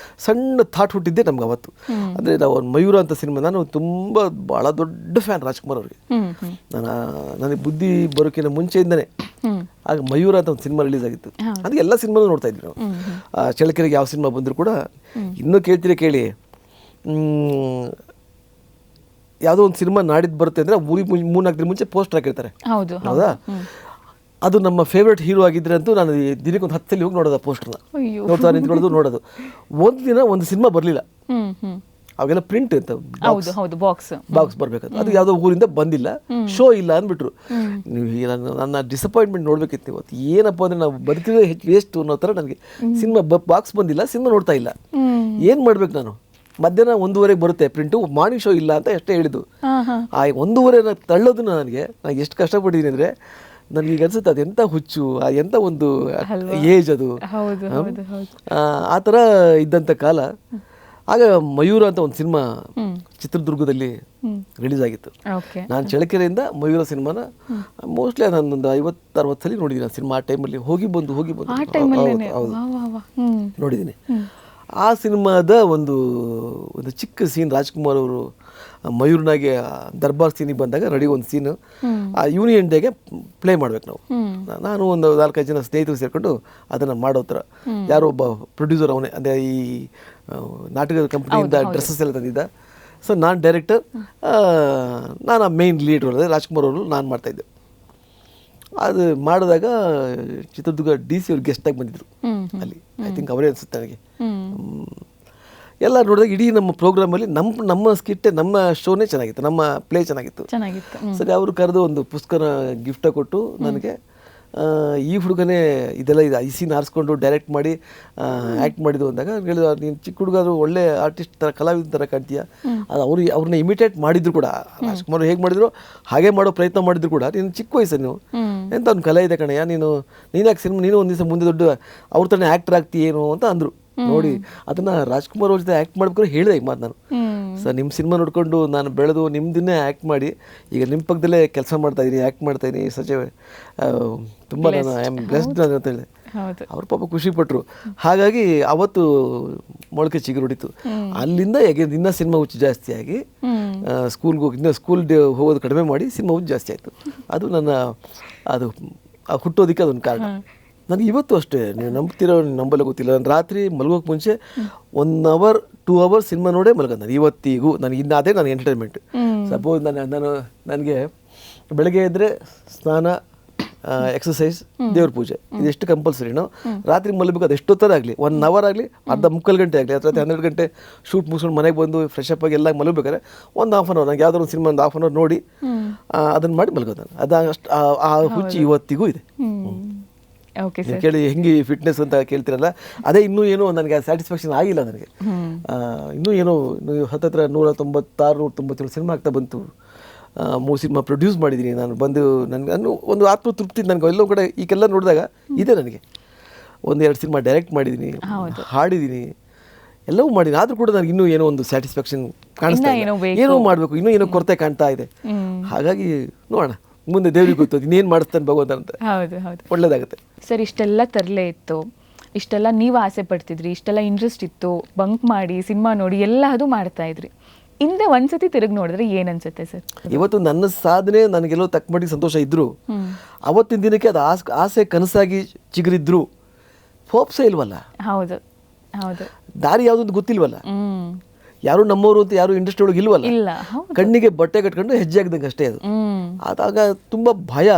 ಸಣ್ಣ ಥಾಟ್ ಹುಟ್ಟಿದ್ದೆ ನಮ್ಗೆ ಅವತ್ತು. ಅಂದರೆ ನಾವು ಒಂದು ಮಯೂರ ಅಂತ ಸಿನಿಮಾ, ನಾನು ತುಂಬ ಭಾಳ ದೊಡ್ಡ ಫ್ಯಾನ್ ರಾಜ್ಕುಮಾರ್ ಅವ್ರಿಗೆ. ನನಗೆ ಬುದ್ಧಿ ಬರೋಕ್ಕಿಂತ ಮುಂಚೆಯಿಂದನೇ ಆಗ ಮಯೂರ ಅಂತ ಒಂದು ಸಿನಿಮಾ ರಿಲೀಸ್ ಆಗಿತ್ತು. ಅದು ಎಲ್ಲ ಸಿನಿಮಾನು ನೋಡ್ತಾ ಇದ್ವಿ ನಾವು. ಚಳ್ಳಕೆರೆಗೆ ಯಾವ ಸಿನಿಮಾ ಬಂದರೂ ಕೂಡ ಇನ್ನೂ ಕೇಳ್ತೀರಿ ಕೇಳಿ, ಯಾವುದೋ ಒಂದು ಸಿನಿಮಾ ನಾಡಿದ್ದು ಬರುತ್ತೆ ಅಂದರೆ 3-4 ದಿನ ಮುಂಚೆ ಪೋಸ್ಟರ್ ಹಾಕಿರ್ತಾರೆ. ಹೌದಾ? ಅದು ನಮ್ಮ ಫೇವ್ರೆಟ್ ಹೀರೋ ಆಗಿದ್ರೆ ಅಂತೂ ನಾನು ದಿನಕ್ಕೊಂದು 10 ಸಲ ಹೋಗಿ ನೋಡೋದು, ಆ ಪೋಸ್ಟರ್ನ ನೋಡ್ತಾ ನಿಂತ್ಕೊಳ್ಳೋದು ನೋಡೋದು. ಒಂದು ದಿನ ಒಂದು ಸಿನಿಮಾ ಬರಲಿಲ್ಲ, ಅವೆಲ್ಲ ಪ್ರಿಂಟ್ ಅಂತ ಬಾಕ್ಸ್ ಬರಬೇಕಾದ್ರೆ, ಅದು ಯಾವುದೋ ಊರಿಂದ ಬಂದಿಲ್ಲ, ಶೋ ಇಲ್ಲ ಅಂದ್ಬಿಟ್ರು. ನೀವು ನನ್ನ ಡಿಸಪಾಯಿಂಟ್ಮೆಂಟ್ ನೋಡ್ಬೇಕಿತ್ತು ಇವತ್ತು. ಏನಪ್ಪ ಅಂದರೆ ನಾವು ಬದುಕಿದ್ರೆ ಹೆಚ್ಚು ವೇಸ್ಟ್ ಅನ್ನೋ ಥರ. ನನಗೆ ಸಿನಿಮಾ ಬಾಕ್ಸ್ ಬಂದಿಲ್ಲ, ಸಿನಿಮಾ ನೋಡ್ತಾ ಇಲ್ಲ, ಏನು ಮಾಡ್ಬೇಕು ನಾನು? ಮಧ್ಯಾಹ್ನ 1:30 ಬರುತ್ತೆ ಪ್ರಿಂಟು, ಮಾರ್ನಿಂಗ್ ಶೋ ಇಲ್ಲ ಅಂತ ಎಷ್ಟೇ ಹೇಳಿದ್ದು. ಆ 1:30 ತಳ್ಳೋದನ್ನ ನಾನು ಎಷ್ಟು ಕಷ್ಟಪಟ್ಟಿದ್ದೀನಿ ಅಂದರೆ ನನಗೆ ಅನ್ಸುತ್ತೆ ಅದು ಎಂಥ ಹುಚ್ಚು, ಎಂಥ ಒಂದು ಏಜ್ ಅದು. ಆ ಥರ ಇದ್ದಂಥ ಕಾಲ. ಆಗ ಮಯೂರ ಅಂತ ಒಂದು ಸಿನಿಮಾ ಚಿತ್ರದುರ್ಗದಲ್ಲಿ ರಿಲೀಸ್ ಆಗಿತ್ತು. ನಾನು ಚಳ್ಳಕೆರೆಯಿಂದ ಮಯೂರ ಸಿನಿಮಾನ ಮೋಸ್ಟ್ಲಿ ನಾನೊಂದು 50-60 ಸಲ ನೋಡಿದ್ದೀನಿ. ಆ ಸಿನಿಮಾ ಆ ಟೈಮಲ್ಲಿ ಹೋಗಿ ಬಂದು ಹೌದು ನೋಡಿದ್ದೀನಿ. ಆ ಸಿನಿಮಾದ ಒಂದು ಚಿಕ್ಕ ಸೀನ್, ರಾಜ್ಕುಮಾರ್ ಅವರು ಮಯೂರ್ನಾಗೆ ದರ್ಬಾರ್ ಸೀನಿಗೆ ಬಂದಾಗ ರೆಡಿ ಒಂದು ಸೀನು ಆ ಯೂನಿಯನ್ ಡೇಗೆ ಪ್ಲೇ ಮಾಡ್ಬೇಕು ನಾವು. ನಾನು ಒಂದು 4-5 ಜನ ಸ್ನೇಹಿತರು ಸೇರಿಕೊಂಡು ಅದನ್ನು ಮಾಡೋ ಥರ. ಯಾರೋ ಒಬ್ಬ ಪ್ರೊಡ್ಯೂಸರ್, ಅವನೇ ಅಂದರೆ ಈ ನಾಟಕದ ಕಂಪ್ನಿಯಿಂದ ಡ್ರೆಸ್ಸಸ್ ಎಲ್ಲ ತಂದಿದ್ದ. ಸೊ ನಾನು ಡೈರೆಕ್ಟರ್, ನಾನು ಆ ಮೇಯ್ನ್ ಲೀಡ್ ರೋಲ್, ರಾಜ್ಕುಮಾರ್ ಅವರು ನಾನು ಮಾಡ್ತಾಯಿದ್ದೆ. ಅದು ಮಾಡಿದಾಗ ಚಿತ್ರದುರ್ಗ DC ಅವ್ರು ಗೆಸ್ಟಾಗಿ ಬಂದಿದ್ರು ಅಲ್ಲಿ. ಐ ಥಿಂಕ್ ಅವರೇ ಅನಿಸುತ್ತೆ ನನಗೆ. ಎಲ್ಲ ನೋಡಿದಾಗ ಇಡೀ ನಮ್ಮ ಪ್ರೋಗ್ರಾಮಲ್ಲಿ ನಮ್ಮ ಸ್ಕಿಟ್ಟೆ, ನಮ್ಮ ಶೋನೇ ಚೆನ್ನಾಗಿತ್ತು, ನಮ್ಮ ಪ್ಲೇ ಚೆನ್ನಾಗಿತ್ತು. ಸರಿ, ಅವರು ಕರೆದು ಒಂದು ಪುಸ್ತಕನ ಗಿಫ್ಟ ಕೊಟ್ಟು ನನಗೆ, ಈ ಹುಡುಗನೇ ಇದೆಲ್ಲ ಈ ಸೀನ್ ಆರಿಸ್ಕೊಂಡು ಡೈರೆಕ್ಟ್ ಮಾಡಿ ಆ್ಯಕ್ಟ್ ಮಾಡಿದ್ದು ಅಂದಾಗ ಹೇಳಿದ, ನೀನು ಚಿಕ್ಕ ಹುಡುಗ ಆದರೂ ಒಳ್ಳೆ ಆರ್ಟಿಸ್ಟ್ ಥರ, ಕಲಾವಿದ ಥರ ಕಾಣ್ತೀಯ. ಅದು ಅವ್ರನ್ನ ಇಮಿಟೇಟ್ ಮಾಡಿದ್ರು ಕೂಡ, ರಾಜ್ಕುಮಾರ್ ಹೇಗೆ ಮಾಡಿದ್ರು ಹಾಗೆ ಮಾಡೋ ಪ್ರಯತ್ನ ಮಾಡಿದ್ರು ಕೂಡ, ನೀನು ಚಿಕ್ಕ ವಯಸ್ಸು, ನೀವು ಎಂಥ ಒಂದು ಕಲೆ ಇದೆ ಕಣಯ್ಯ, ನೀನು ಯಾಕೆ ಸಿನಿಮಾ, ನೀನು ಒಂದು ದಿವಸ ಮುಂದೆ ದೊಡ್ಡ ಅವ್ರ ಥರನೇ ಆ್ಯಕ್ಟರ್ ಆಗ್ತೀಯೇನೋ ಅಂತ ಅಂದರು. ನೋಡಿ, ಅದನ್ನು ರಾಜ್ಕುಮಾರ್ ಅವ್ರ ಜೊತೆ ಆ್ಯಕ್ಟ್ ಮಾಡ್ಬೇಕಾದ್ರೆ ಹೇಳಿದೆ ಈ ಮಾತು ನಾನು. ಸರ್, ನಿಮ್ಮ ಸಿನಿಮಾ ನೋಡಿಕೊಂಡು ನಾನು ಬೆಳೆದು ನಿಮ್ಮದನ್ನೇ ಆ್ಯಕ್ಟ್ ಮಾಡಿ ಈಗ ನಿಮ್ಮ ಪಕ್ಕದಲ್ಲೇ ಕೆಲಸ ಮಾಡ್ತಾಯಿದ್ದೀನಿ, ಆ್ಯಕ್ಟ್ ಮಾಡ್ತಾಯಿದ್ದೀನಿ, ಸಚೆ ತುಂಬ ನಾನು ಐ ಆಮ್ ಬ್ಲೆಸ್ಡ್ ಅಂತ ಹೇಳಿದೆ. ಅವ್ರು ಪಾಪ ಖುಷಿಪಟ್ಟರು. ಹಾಗಾಗಿ ಅವತ್ತು ಮೊಳಕೆ ಚಿಗುರೊಡಿತು. ಅಲ್ಲಿಂದ ಇನ್ನೂ ಸಿನಿಮಾ ಹುಚ್ಚು ಜಾಸ್ತಿ ಆಗಿ ಸ್ಕೂಲ್ಗೆ ಹೋಗಿ, ಇನ್ನೂ ಸ್ಕೂಲ್ ಡೇ ಹೋಗೋದು ಕಡಿಮೆ ಮಾಡಿ ಸಿನಿಮಾ ಹುಚ್ಚು ಜಾಸ್ತಿ ಆಯಿತು. ಅದು ಅದು ಹುಟ್ಟೋದಕ್ಕೆ ಅದೊಂದು ಕಾರಣ. ನನಗೆ ಇವತ್ತು ಅಷ್ಟೇ, ನೀವು ನಂಬ್ತಿರೋ ನಂಬಲ್ಲ ಗೊತ್ತಿಲ್ಲ, ನಾನು ರಾತ್ರಿ ಮಲಗೋಕೆ ಮುಂಚೆ 1 hour 2 hours ಸಿನಿಮಾ ನೋಡೇ ಮಲಗೋದು ನಾನು ಇವತ್ತಿಗೂ. ನನಗೆ ಇನ್ನು ಅದೇ ನನ್ನ ಎಂಟರ್ಟೈನ್ಮೆಂಟ್. ಸಪೋಸ್ ನನಗೆ ಬೆಳಗ್ಗೆ ಎದ್ದರೆ ಸ್ನಾನ, ಎಕ್ಸಸೈಸ್, ದೇವ್ರ ಪೂಜೆ, ಇದೆಷ್ಟು ಕಂಪಲ್ಸರಿನೋ. ರಾತ್ರಿ ಮಲಗಬೇಕು, ಅದು ಎಷ್ಟೊತ್ತರ ಆಗಲಿ, 1 hour ಆಗಲಿ, ಅರ್ಧ ಮುಕ್ಕಾಲು ಗಂಟೆ ಆಗಲಿ, ರಾತ್ರಿ 12 ಗಂಟೆ ಶೂಟ್ ಮುಗಿಸ್ಕೊಂಡು ಮನೆಗೆ ಬಂದು ಫ್ರೆಶ್ ಅಪ್ ಆಗಿ ಎಲ್ಲ ಮಲಗಬೇಕಾದ್ರೆ ಒಂದು 1/2 hour, ನಂಗೆ ಯಾವ್ದಾದ್ರು ಒಂದು ಸಿನಿಮಾ ಒಂದು 1/2 hour ನೋಡಿ ಅದನ್ನು ಮಾಡಿ ಮಲಗೋದು ನಾನು. ಅದು ಅಷ್ಟು ಆ ಹುಚ್ಚು ಇವತ್ತಿಗೂ ಇದೆ. ನೀವು ಕೇಳಿ ಹೆಂಗೆ ಫಿಟ್ನೆಸ್ ಅಂತ ಕೇಳ್ತಿರಲ್ಲ, ಅದೇ ಇನ್ನೂ ಏನೋ ನನಗೆ ಸ್ಯಾಟಿಸ್ಫ್ಯಾಕ್ಷನ್ ಆಗಿಲ್ಲ. ನನಗೆ ಇನ್ನೂ ಏನೋ ಹತ್ತತ್ರ 196-197 ಸಿನಿಮಾ ಆಗ್ತಾ ಬಂತು. 3 ಸಿನಿಮಾ ಪ್ರೊಡ್ಯೂಸ್ ಮಾಡಿದ್ದೀನಿ ನಾನು. ಬಂದು ನನಗೆ ಒಂದು ಆತ್ಮತೃಪ್ತಿ ನನಗೆ ಎಲ್ಲೋ ಕಡೆ ಈಗೆಲ್ಲ ನೋಡಿದಾಗ ಇದೆ. ನನಗೆ 1-2 ಸಿನಿಮಾ ಡೈರೆಕ್ಟ್ ಮಾಡಿದ್ದೀನಿ, ಹಾಡಿದ್ದೀನಿ, ಎಲ್ಲವೂ ಮಾಡಿದ್ದೀನಿ. ಆದರೂ ಕೂಡ ನನಗೆ ಇನ್ನೂ ಏನೋ ಒಂದು ಸ್ಯಾಟಿಸ್ಫ್ಯಾಕ್ಷನ್ ಕಾಣಿಸ್ತಾ ಇದೆ, ಏನೋ ಮಾಡಬೇಕು, ಇನ್ನೂ ಏನೋ ಕೊರತೆ ಕಾಣ್ತಾ ಇದೆ. ಹಾಗಾಗಿ ನೋಡೋಣ, ಮುಂದೆ ದೇವ್ರಿಗೆ ಗೊತ್ತು ಇನ್ನೇನು ಮಾಡಿಸ್ತಾನೆ ಭಗವಂತ ಅಂತ. ಒಳ್ಳೇದಾಗುತ್ತೆ. ಸರ್, ಇಷ್ಟೆಲ್ಲ ತರಲೆ ಇತ್ತು, ಇಷ್ಟೆಲ್ಲ ನೀವು ಆಸೆ ಪಡ್ತಿದ್ರಿ, ಇಷ್ಟೆಲ್ಲ ಇಂಟ್ರೆಸ್ಟ್ ಇತ್ತು, ಬಂಕ್ ಮಾಡಿ ಸಿನಿಮಾ ನೋಡಿ ಎಲ್ಲ ಅದು ಮಾಡ್ತಾ ಇದ್ರಿ. ಹಿಂದೆ ಒಂದ್ಸತಿ ತಿರುಗಿ ನೋಡಿದ್ರೆ ಏನ್ ಅನ್ಸುತ್ತೆ ಸರ್? ಇವತ್ತು ನನ್ನ ಸಾಧನೆ ನನಗೆಲ್ಲೋ ತಕ್ಕ ಮಟ್ಟಿಗೆ ಸಂತೋಷ ಇದ್ರು, ಅವತ್ತಿನ ದಿನಕ್ಕೆ ಅದು ಆಸೆ ಕನಸಾಗಿ ಚಿಗುರಿದ್ರು ಹೋಪ್ಸೇ ಇಲ್ವಲ್ಲ. ಹೌದು, ಹೌದು. ದಾರಿ ಯಾವುದೊಂದು ಗೊತ್ತಿಲ್ವಲ್ಲ, ಹ್ಮ್. ಯಾರು ನಮ್ಮವರು ಅಂತ ಯಾರು ಇಂಡಸ್ಟ್ರಿ ಒಳಗೆ ಇಲ್ವಲ್ಲ, ಇಲ್ಲ. ಹೌದು. ಕಣ್ಣಿಗೆ ಬಟ್ಟೆ ಕಟ್ಕೊಂಡು ಹೆಜ್ಜೆ ಆಗ್ದಂಗೆ ಅಷ್ಟೇ ಅದು. ಹ್ಮ್. ಆದಾಗ ತುಂಬ ಭಯ,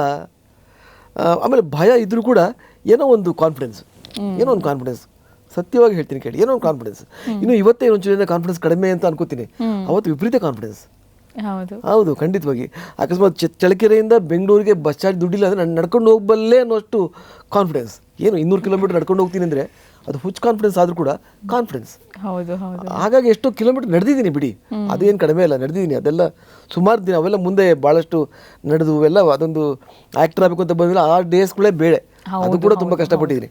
ಆಮೇಲೆ ಭಯ ಇದ್ರೂ ಕೂಡ ಏನೋ ಒಂದು ಕಾನ್ಫಿಡೆನ್ಸ್, ಏನೋ ಒಂದು ಕಾನ್ಫಿಡೆನ್ಸ್, ಸತ್ಯವಾಗಿ ಹೇಳ್ತೀನಿ ಕೇಳಿ, ಏನೋ ಒಂದು ಕಾನ್ಫಿಡೆನ್ಸ್. ಇನ್ನು ಇವತ್ತೇ ಒಂಚೂರಿಂದ ಕಾನ್ಫಿಡೆನ್ಸ್ ಕಡಿಮೆ ಅಂತ ಅನ್ಕೋತೀನಿ, ಅವತ್ತು ವಿಪರೀತ ಕಾನ್ಫಿಡೆನ್ಸ್. ಹೌದು. ಹೌದು, ಖಂಡಿತವಾಗಿ. ಅಕಸ್ಮಾತ್ ಚಳ್ಳಕೆರೆಯಿಂದ ಬೆಂಗಳೂರಿಗೆ ಬಸ್ ಚಾರ್ಜ್ ದುಡ್ಡಿಲ್ಲ ಅಂದರೆ ನಾನು ನಡ್ಕೊಂಡು ಹೋಗಬಲ್ಲೆ ಅನ್ನೋಷ್ಟು ಕಾನ್ಫಿಡೆನ್ಸ್. ಏನು 200 ಕಿಲೋಮೀಟರ್ ನಡ್ಕೊಂಡು ಹೋಗ್ತೀನಿ ಅಂದರೆ ಅದು ಹುಚ್ಚು ಕಾನ್ಫಿಡೆನ್ಸ್ ಆದರೂ ಕೂಡ ಕಾನ್ಫಿಡೆನ್ಸ್. ಹೌದು. ಹೌದು. ಹಾಗಾಗಿ ಎಷ್ಟೋ ಕಿಲೋಮೀಟರ್ ನಡೆದಿದ್ದೀನಿ ಬಿಡಿ, ಅದೇನು ಕಡಿಮೆ ಇಲ್ಲ, ನಡೆದಿದ್ದೀನಿ. ಅದೆಲ್ಲ ಸುಮಾರು ದಿನ, ಅವೆಲ್ಲ ಮುಂದೆ ಭಾಳಷ್ಟು ನಡೆದು ಎಲ್ಲ ಅದೊಂದು ಆ್ಯಕ್ಟರ್ ಆಗಬೇಕು ಅಂತ ಬಂದಿಲ್ಲ, ಆ ಡೇಸ್ಗಳೇ ಬೇಳೆ, ಅದು ಕೂಡ ತುಂಬ ಕಷ್ಟಪಟ್ಟಿದ್ದೀನಿ.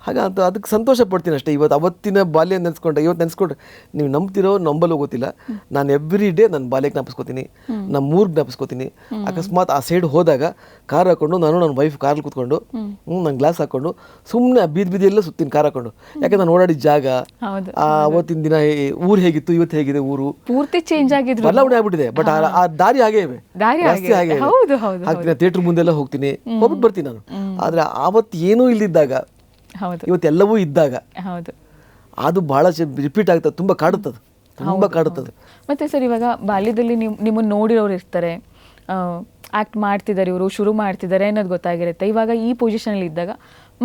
ಹಾಗಂತ ಅದಕ್ಕೆ ಸಂತೋಷ ಪಡ್ತೀನಿ ಅಷ್ಟೇ. ಅವತ್ತಿನ ಬಾಲ್ಯ ನೆನೆಸ್ಕೊಂಡೆ, ಇವತ್ತು ನೆನೆಸ್ಕೊಂಡ್ರೆ ನೀವು ನಂಬ್ತಿರೋ ನಂಬಲ್ಲೋ ಗೊತ್ತಿಲ್ಲ, ನಾನು ಎವ್ರಿ ಡೇ ನನ್ನ ಬಾಲ್ಯ ಜ್ಞಾಪಿಸ್ಕೋತೀನಿ, ನಮ್ಮ ಊರು ಜ್ಞಾಪಿಸ್ಕೋತೀನಿ. ಅಕಸ್ಮಾತ್ ಆ ಸೈಡ್ ಹೋದಾಗ ಕಾರ್ ಹಾಕೊಂಡು ನಾನು ನನ್ನ ವೈಫ್ ಕಾರಲ್ಲಿ ಕೂತ್ಕೊಂಡು ನಾನು ಗ್ಲಾಸ್ ಹಾಕೊಂಡು ಸುಮ್ಮನೆ ಬೀದಿಯೆಲ್ಲ ಸುತ್ತೀನಿ ಕಾರ್ ಹಾಕೊಂಡು. ಯಾಕೆ ನಾನು ಓಡಾಡಿದ ಜಾಗ, ಅವತ್ತಿನ ದಿನ ಊರು ಹೇಗಿತ್ತು, ಇವತ್ತು ಹೇಗಿದೆ, ಊರು ಪೂರ್ತಿ ಚೇಂಜ್ ಆಗಿದ್ರು, ಬದಲಾವಣೆ ಆಗ್ಬಿಟ್ಟಿದೆ. ಬಟ್ ಆ ದಾರಿ ಹಾಗೇ ಇವೆ, ರಸ್ತೆ ಹಾಗೆ ಹಾಕ್ತೀನಿ, ಥಿಯೇಟರ್ ಮುಂದೆಲ್ಲ ಹೋಗ್ತೀನಿ, ಹೋಗ್ಬಿಟ್ಟು ಬರ್ತೀನಿ ನಾನು. ಆದ್ರೆ ಆವತ್ತು ಏನೂ ಇಲ್ದಿದ್ದಾಗ ಇವತ್ತೆಲ್ಲವೂ ಇದ್ದಾಗ ಅದು ಬಹಳ ರಿಪೀಟ್ ಆಗ್ತದೆ, ತುಂಬ ಕಾಡುತ್ತದೆ, ತುಂಬ ಕಾಡುತ್ತದೆ. ಮತ್ತೆ ಸರ್, ಇವಾಗ ಬಾಲ್ಯದಲ್ಲಿ ನಿಮ್ಮನ್ನು ನೋಡಿರೋರು ಇರ್ತಾರೆ, ಆ್ಯಕ್ಟ್ ಮಾಡ್ತಿದ್ದಾರೆ, ಇವರು ಶುರು ಮಾಡ್ತಿದ್ದಾರೆ ಅನ್ನೋದು ಗೊತ್ತಾಗಿರುತ್ತೆ. ಇವಾಗ ಈ ಪೊಸಿಷನಲ್ಲಿ ಇದ್ದಾಗ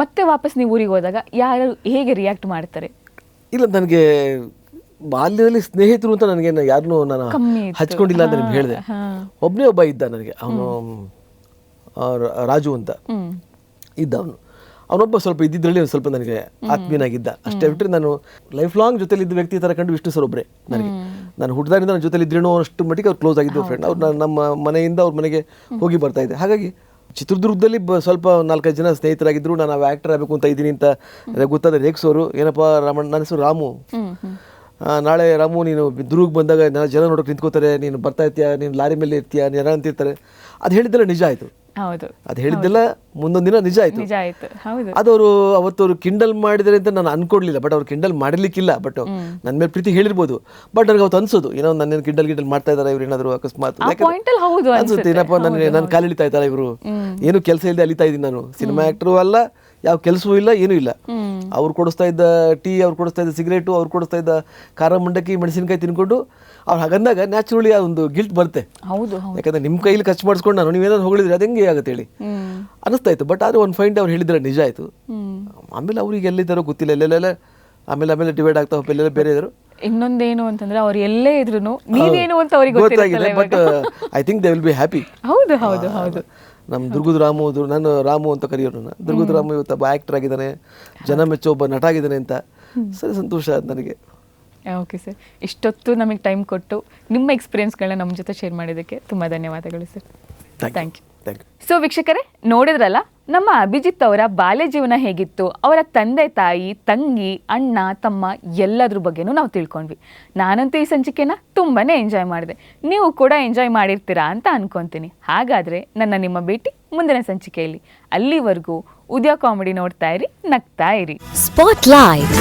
ಮತ್ತೆ ವಾಪಸ್ ನೀವು ಊರಿಗೆ ಹೋದಾಗ ಯಾರು ಹೇಗೆ ರಿಯಾಕ್ಟ್ ಮಾಡ್ತಾರೆ? ಇಲ್ಲ, ನನಗೆ ಬಾಲ್ಯದಲ್ಲಿ ಸ್ನೇಹಿತರು ಅಂತ ನನಗೆ ಯಾರನ್ನೂ ನಾನು ಹಚ್ಕೊಂಡಿಲ್ಲ ಅಂತ ನಿಮ್ಗೆ ಹೇಳಿದೆ. ಒಬ್ಬನೇ ಒಬ್ಬ ಇದ್ದ ನನಗೆ, ಅವನು ರಾಜು ಅಂತ ಇದ್ದ. ಅವನೊಬ್ಬ ಸ್ವಲ್ಪ ಇದ್ದಿದ್ರಲ್ಲಿ ಸ್ವಲ್ಪ ನನಗೆ ಆತ್ಮೀಯನಾಗಿದ್ದ ಅಷ್ಟೇ. ಬಿಟ್ಟರೆ ನಾನು ಲೈಫ್ ಲಾಂಗ್ ಜೊತೆಲಿ ಇದ್ದ ವ್ಯಕ್ತಿ ಥರ ಕಂಡು ವಿಷ್ಣು ಸರ್ ಒಬ್ಬರೇ ನನಗೆ. ನಾನು ಹುಟ್ಟಿದಾಗಿಂದ ನನ್ನ ಜೊತೆಲಿ ಇದ್ರೇನೋ ಅಷ್ಟು ಮಟ್ಟಿಗೆ ಅವ್ರು ಕ್ಲೋಸ್ ಆಗಿದ್ದು ಫ್ರೆಂಡ್. ಅವ್ರು ನಮ್ಮ ಮನೆಯಿಂದ ಅವ್ರ ಮನೆಗೆ ಹೋಗಿ ಬರ್ತಾ ಇದ್ದೆ. ಹಾಗಾಗಿ ಚಿತ್ರದುರ್ಗದಲ್ಲಿ ಸ್ವಲ್ಪ 4-5 ಜನ ಸ್ನೇಹಿತರಾಗಿದ್ದರು. ನಾನು ಆ್ಯಕ್ಟರ್ ಆಗಬೇಕು ಅಂತ ಇದ್ದೀನಿ ಅಂತ ಗೊತ್ತಾದ ರೇಕ್ಸೋರು, ಏನಪ್ಪ ರಾಮಣ್ಣ, ನನ್ನ ಹೆಸರು ರಾಮು, ನಾಳೆ ರಾಮು ನೀನು ದುರ್ಗಕ್ಕೆ ಬಂದಾಗ ಜನ ನೋಡೋಕೆ ನಿಂತ್ಕೋತಾರೆ, ನೀನು ಬರ್ತಾ ಇರ್ತೀಯ, ನೀನು ಲಾರಿ ಮೇಲೆ ಇರ್ತೀಯ, ಜನ ಅಂತಿರ್ತಾರೆ. ಅದು ಹೇಳಿದ್ದೆಲ್ಲ ನಿಜ ಆಯಿತು. ಅದು ಹೇಳಿದ್ದೆಲ್ಲ ಮುಂದೊಂದು ದಿನ ನಿಜ ಆಯಿತು. ಅದವರು ಅವತ್ತವರು ಕಿಂಡಲ್ ಮಾಡಿದರೆ ಅಂತ ನಾನು ಅನ್ಕೊಡ್ಲಿಲ್ಲ. ಬಟ್ ಅವ್ರು ಕಿಂಡಲ್ ಮಾಡಲಿಕ್ಕಿಲ್ಲ, ಬಟ್ ನನ್ನ ಮೇಲೆ ಪ್ರೀತಿ ಹೇಳಿರ್ಬೋದು. ಬಟ್ ನನಗೆ ಅವತ್ತು ಅನ್ಸೋದು, ಏನೋ ನನ್ನ ಕಿಂಡಲ್ ಮಾಡ್ತಾ ಇದ್ದಾರೆ ಇವ್ರು, ಏನಾದ್ರು ಅಕಸ್ಮಾತ್ ಅನ್ಸುತ್ತೆ, ಏನಪ್ಪ ನನ್ನ ಕಾಲು ಇಳಿತಾ ಇದ್ದಾರೆ ಇವರು, ಏನು ಕೆಲಸ ಇಲ್ಲದೆ ಅಲಿತಾ ಇದ್ದೀನಿ ನಾನು. ಸಿನಿಮಾ ಆ್ಯಕ್ಟ್ರು ಅಲ್ಲ, ಯಾವ ಕೆಲಸವೂ ಇಲ್ಲ, ಏನೂ ಇಲ್ಲ. ಅವ್ರು ಕೊಡಿಸ್ತಾ ಇದ್ದ ಟೀ, ಅವ್ರು ಕೊಡಿಸ್ತಾ ಇದ್ದ ಸಿಗರೇಟು, ಅವ್ರು ಕೊಡಿಸ್ತಾ ಇದ್ದ ಖಾರ ಮಂಡಕ್ಕಿ ಮೆಣಸಿನಕಾಯಿ ತಿನ್ಕೊಂಡು ಅವ್ರು ಹಾಗಂದಾಗ ನ್ಯಾಚುರಲಿ ಆ ಒಂದು ಗಿಲ್ಟ್ ಬರುತ್ತೆ. ಯಾಕಂದ್ರೆ ನಿಮ್ಮ ಕೈಲಿ ಖರ್ಚು ಮಾಡಿಸ್ಕೊಂಡು ನಾನು ನೀವೇನಾದ್ರು ಹೊಗಳಿದ್ರೆ ಅದು ಹೆಂಗೆ ಆಗುತ್ತೆ ಹೇಳಿ ಅನಿಸ್ತಾ ಇತ್ತು. ಬಟ್ ಆದರೆ ಒಂದು ಫೈಂಡ್ ಅವ್ರು ಹೇಳಿದ್ರೆ ನಿಜ ಆಯಿತು. ಆಮೇಲೆ ಅವ್ರಿಗೆ ಎಲ್ಲಿದ್ದಾರೋ ಗೊತ್ತಿಲ್ಲ, ಎಲ್ಲೆಲ್ಲ ಆಮೇಲೆ ಡಿವೈಡ್ ಆಗ್ತಾ ಹೋಗಿ ಎಲ್ಲೆಲ್ಲ ಬೇರೆ ಇದ್ರು. ಇನ್ನೊಂದೇನು ಅಂತಂದ್ರೆ ಅವ್ರು ಎಲ್ಲೇ ಇದ್ರು ನೀವೇನು ಅಂತ ಅವ್ರಿಗೆ ಗೊತ್ತಾಗಿದೆ. But I think they will be happy. ಹೌದು. ನಮ್ಮ ದುರ್ಗದ ರಾಮು, ನಾನು ರಾಮು ಅಂತ ಕರೆಯೋರು. ದುರ್ಗದ ರಾಮು ಇವತ್ತು ಒಬ್ಬ ಆ್ಯಕ್ಟರ್ ಆಗಿದ್ದಾನೆ, ಜನ ಮೆಚ್ಚೋ ಒಬ್ಬ ನಟ ಆಗಿದ್ದಾನೆ ಅಂತ. ಸರಿ, ಸಂತೋಷ ಆಯ್ತು ನನಗೆ. ಓಕೆ ಸರ್, ಇಷ್ಟೊತ್ತು ನಮಗೆ ಟೈಮ್ ಕೊಟ್ಟು ನಿಮ್ಮ ಎಕ್ಸ್ಪೀರಿಯನ್ಸ್ಗಳನ್ನ ನಮ್ಮ ಜೊತೆ ಶೇರ್ ಮಾಡಿದ್ದಕ್ಕೆ ತುಂಬ ಧನ್ಯವಾದಗಳು ಸರ್. Thank you. ಸೊ ವೀಕ್ಷಕರೇ, ನೋಡಿದ್ರಲ್ಲ ನಮ್ಮ ಅಭಿಜಿತ್ ಅವರ ಬಾಲ್ಯ ಜೀವನ ಹೇಗಿತ್ತು, ಅವರ ತಂದೆ ತಾಯಿ, ತಂಗಿ, ಅಣ್ಣ, ತಮ್ಮ ಎಲ್ಲದ್ರ ಬಗ್ಗೆನೂ ನಾವು ತಿಳ್ಕೊಂಡ್ವಿ. ನಾನಂತೂ ಈ ಸಂಚಿಕೆನ ತುಂಬಾ ಎಂಜಾಯ್ ಮಾಡಿದೆ, ನೀವು ಕೂಡ ಎಂಜಾಯ್ ಮಾಡಿರ್ತೀರಾ ಅಂತ ಅನ್ಕೊತೀನಿ. ಹಾಗಾದರೆ ನಿಮ್ಮ ಭೇಟಿ ಮುಂದಿನ ಸಂಚಿಕೆಯಲ್ಲಿ. ಅಲ್ಲಿವರೆಗೂ ಉದಯ ಕಾಮಿಡಿ ನೋಡ್ತಾ ಇರಿ, ನಗ್ತಾ ಇರಿ. ಸ್ಪಾಟ್ಲೈಟ್.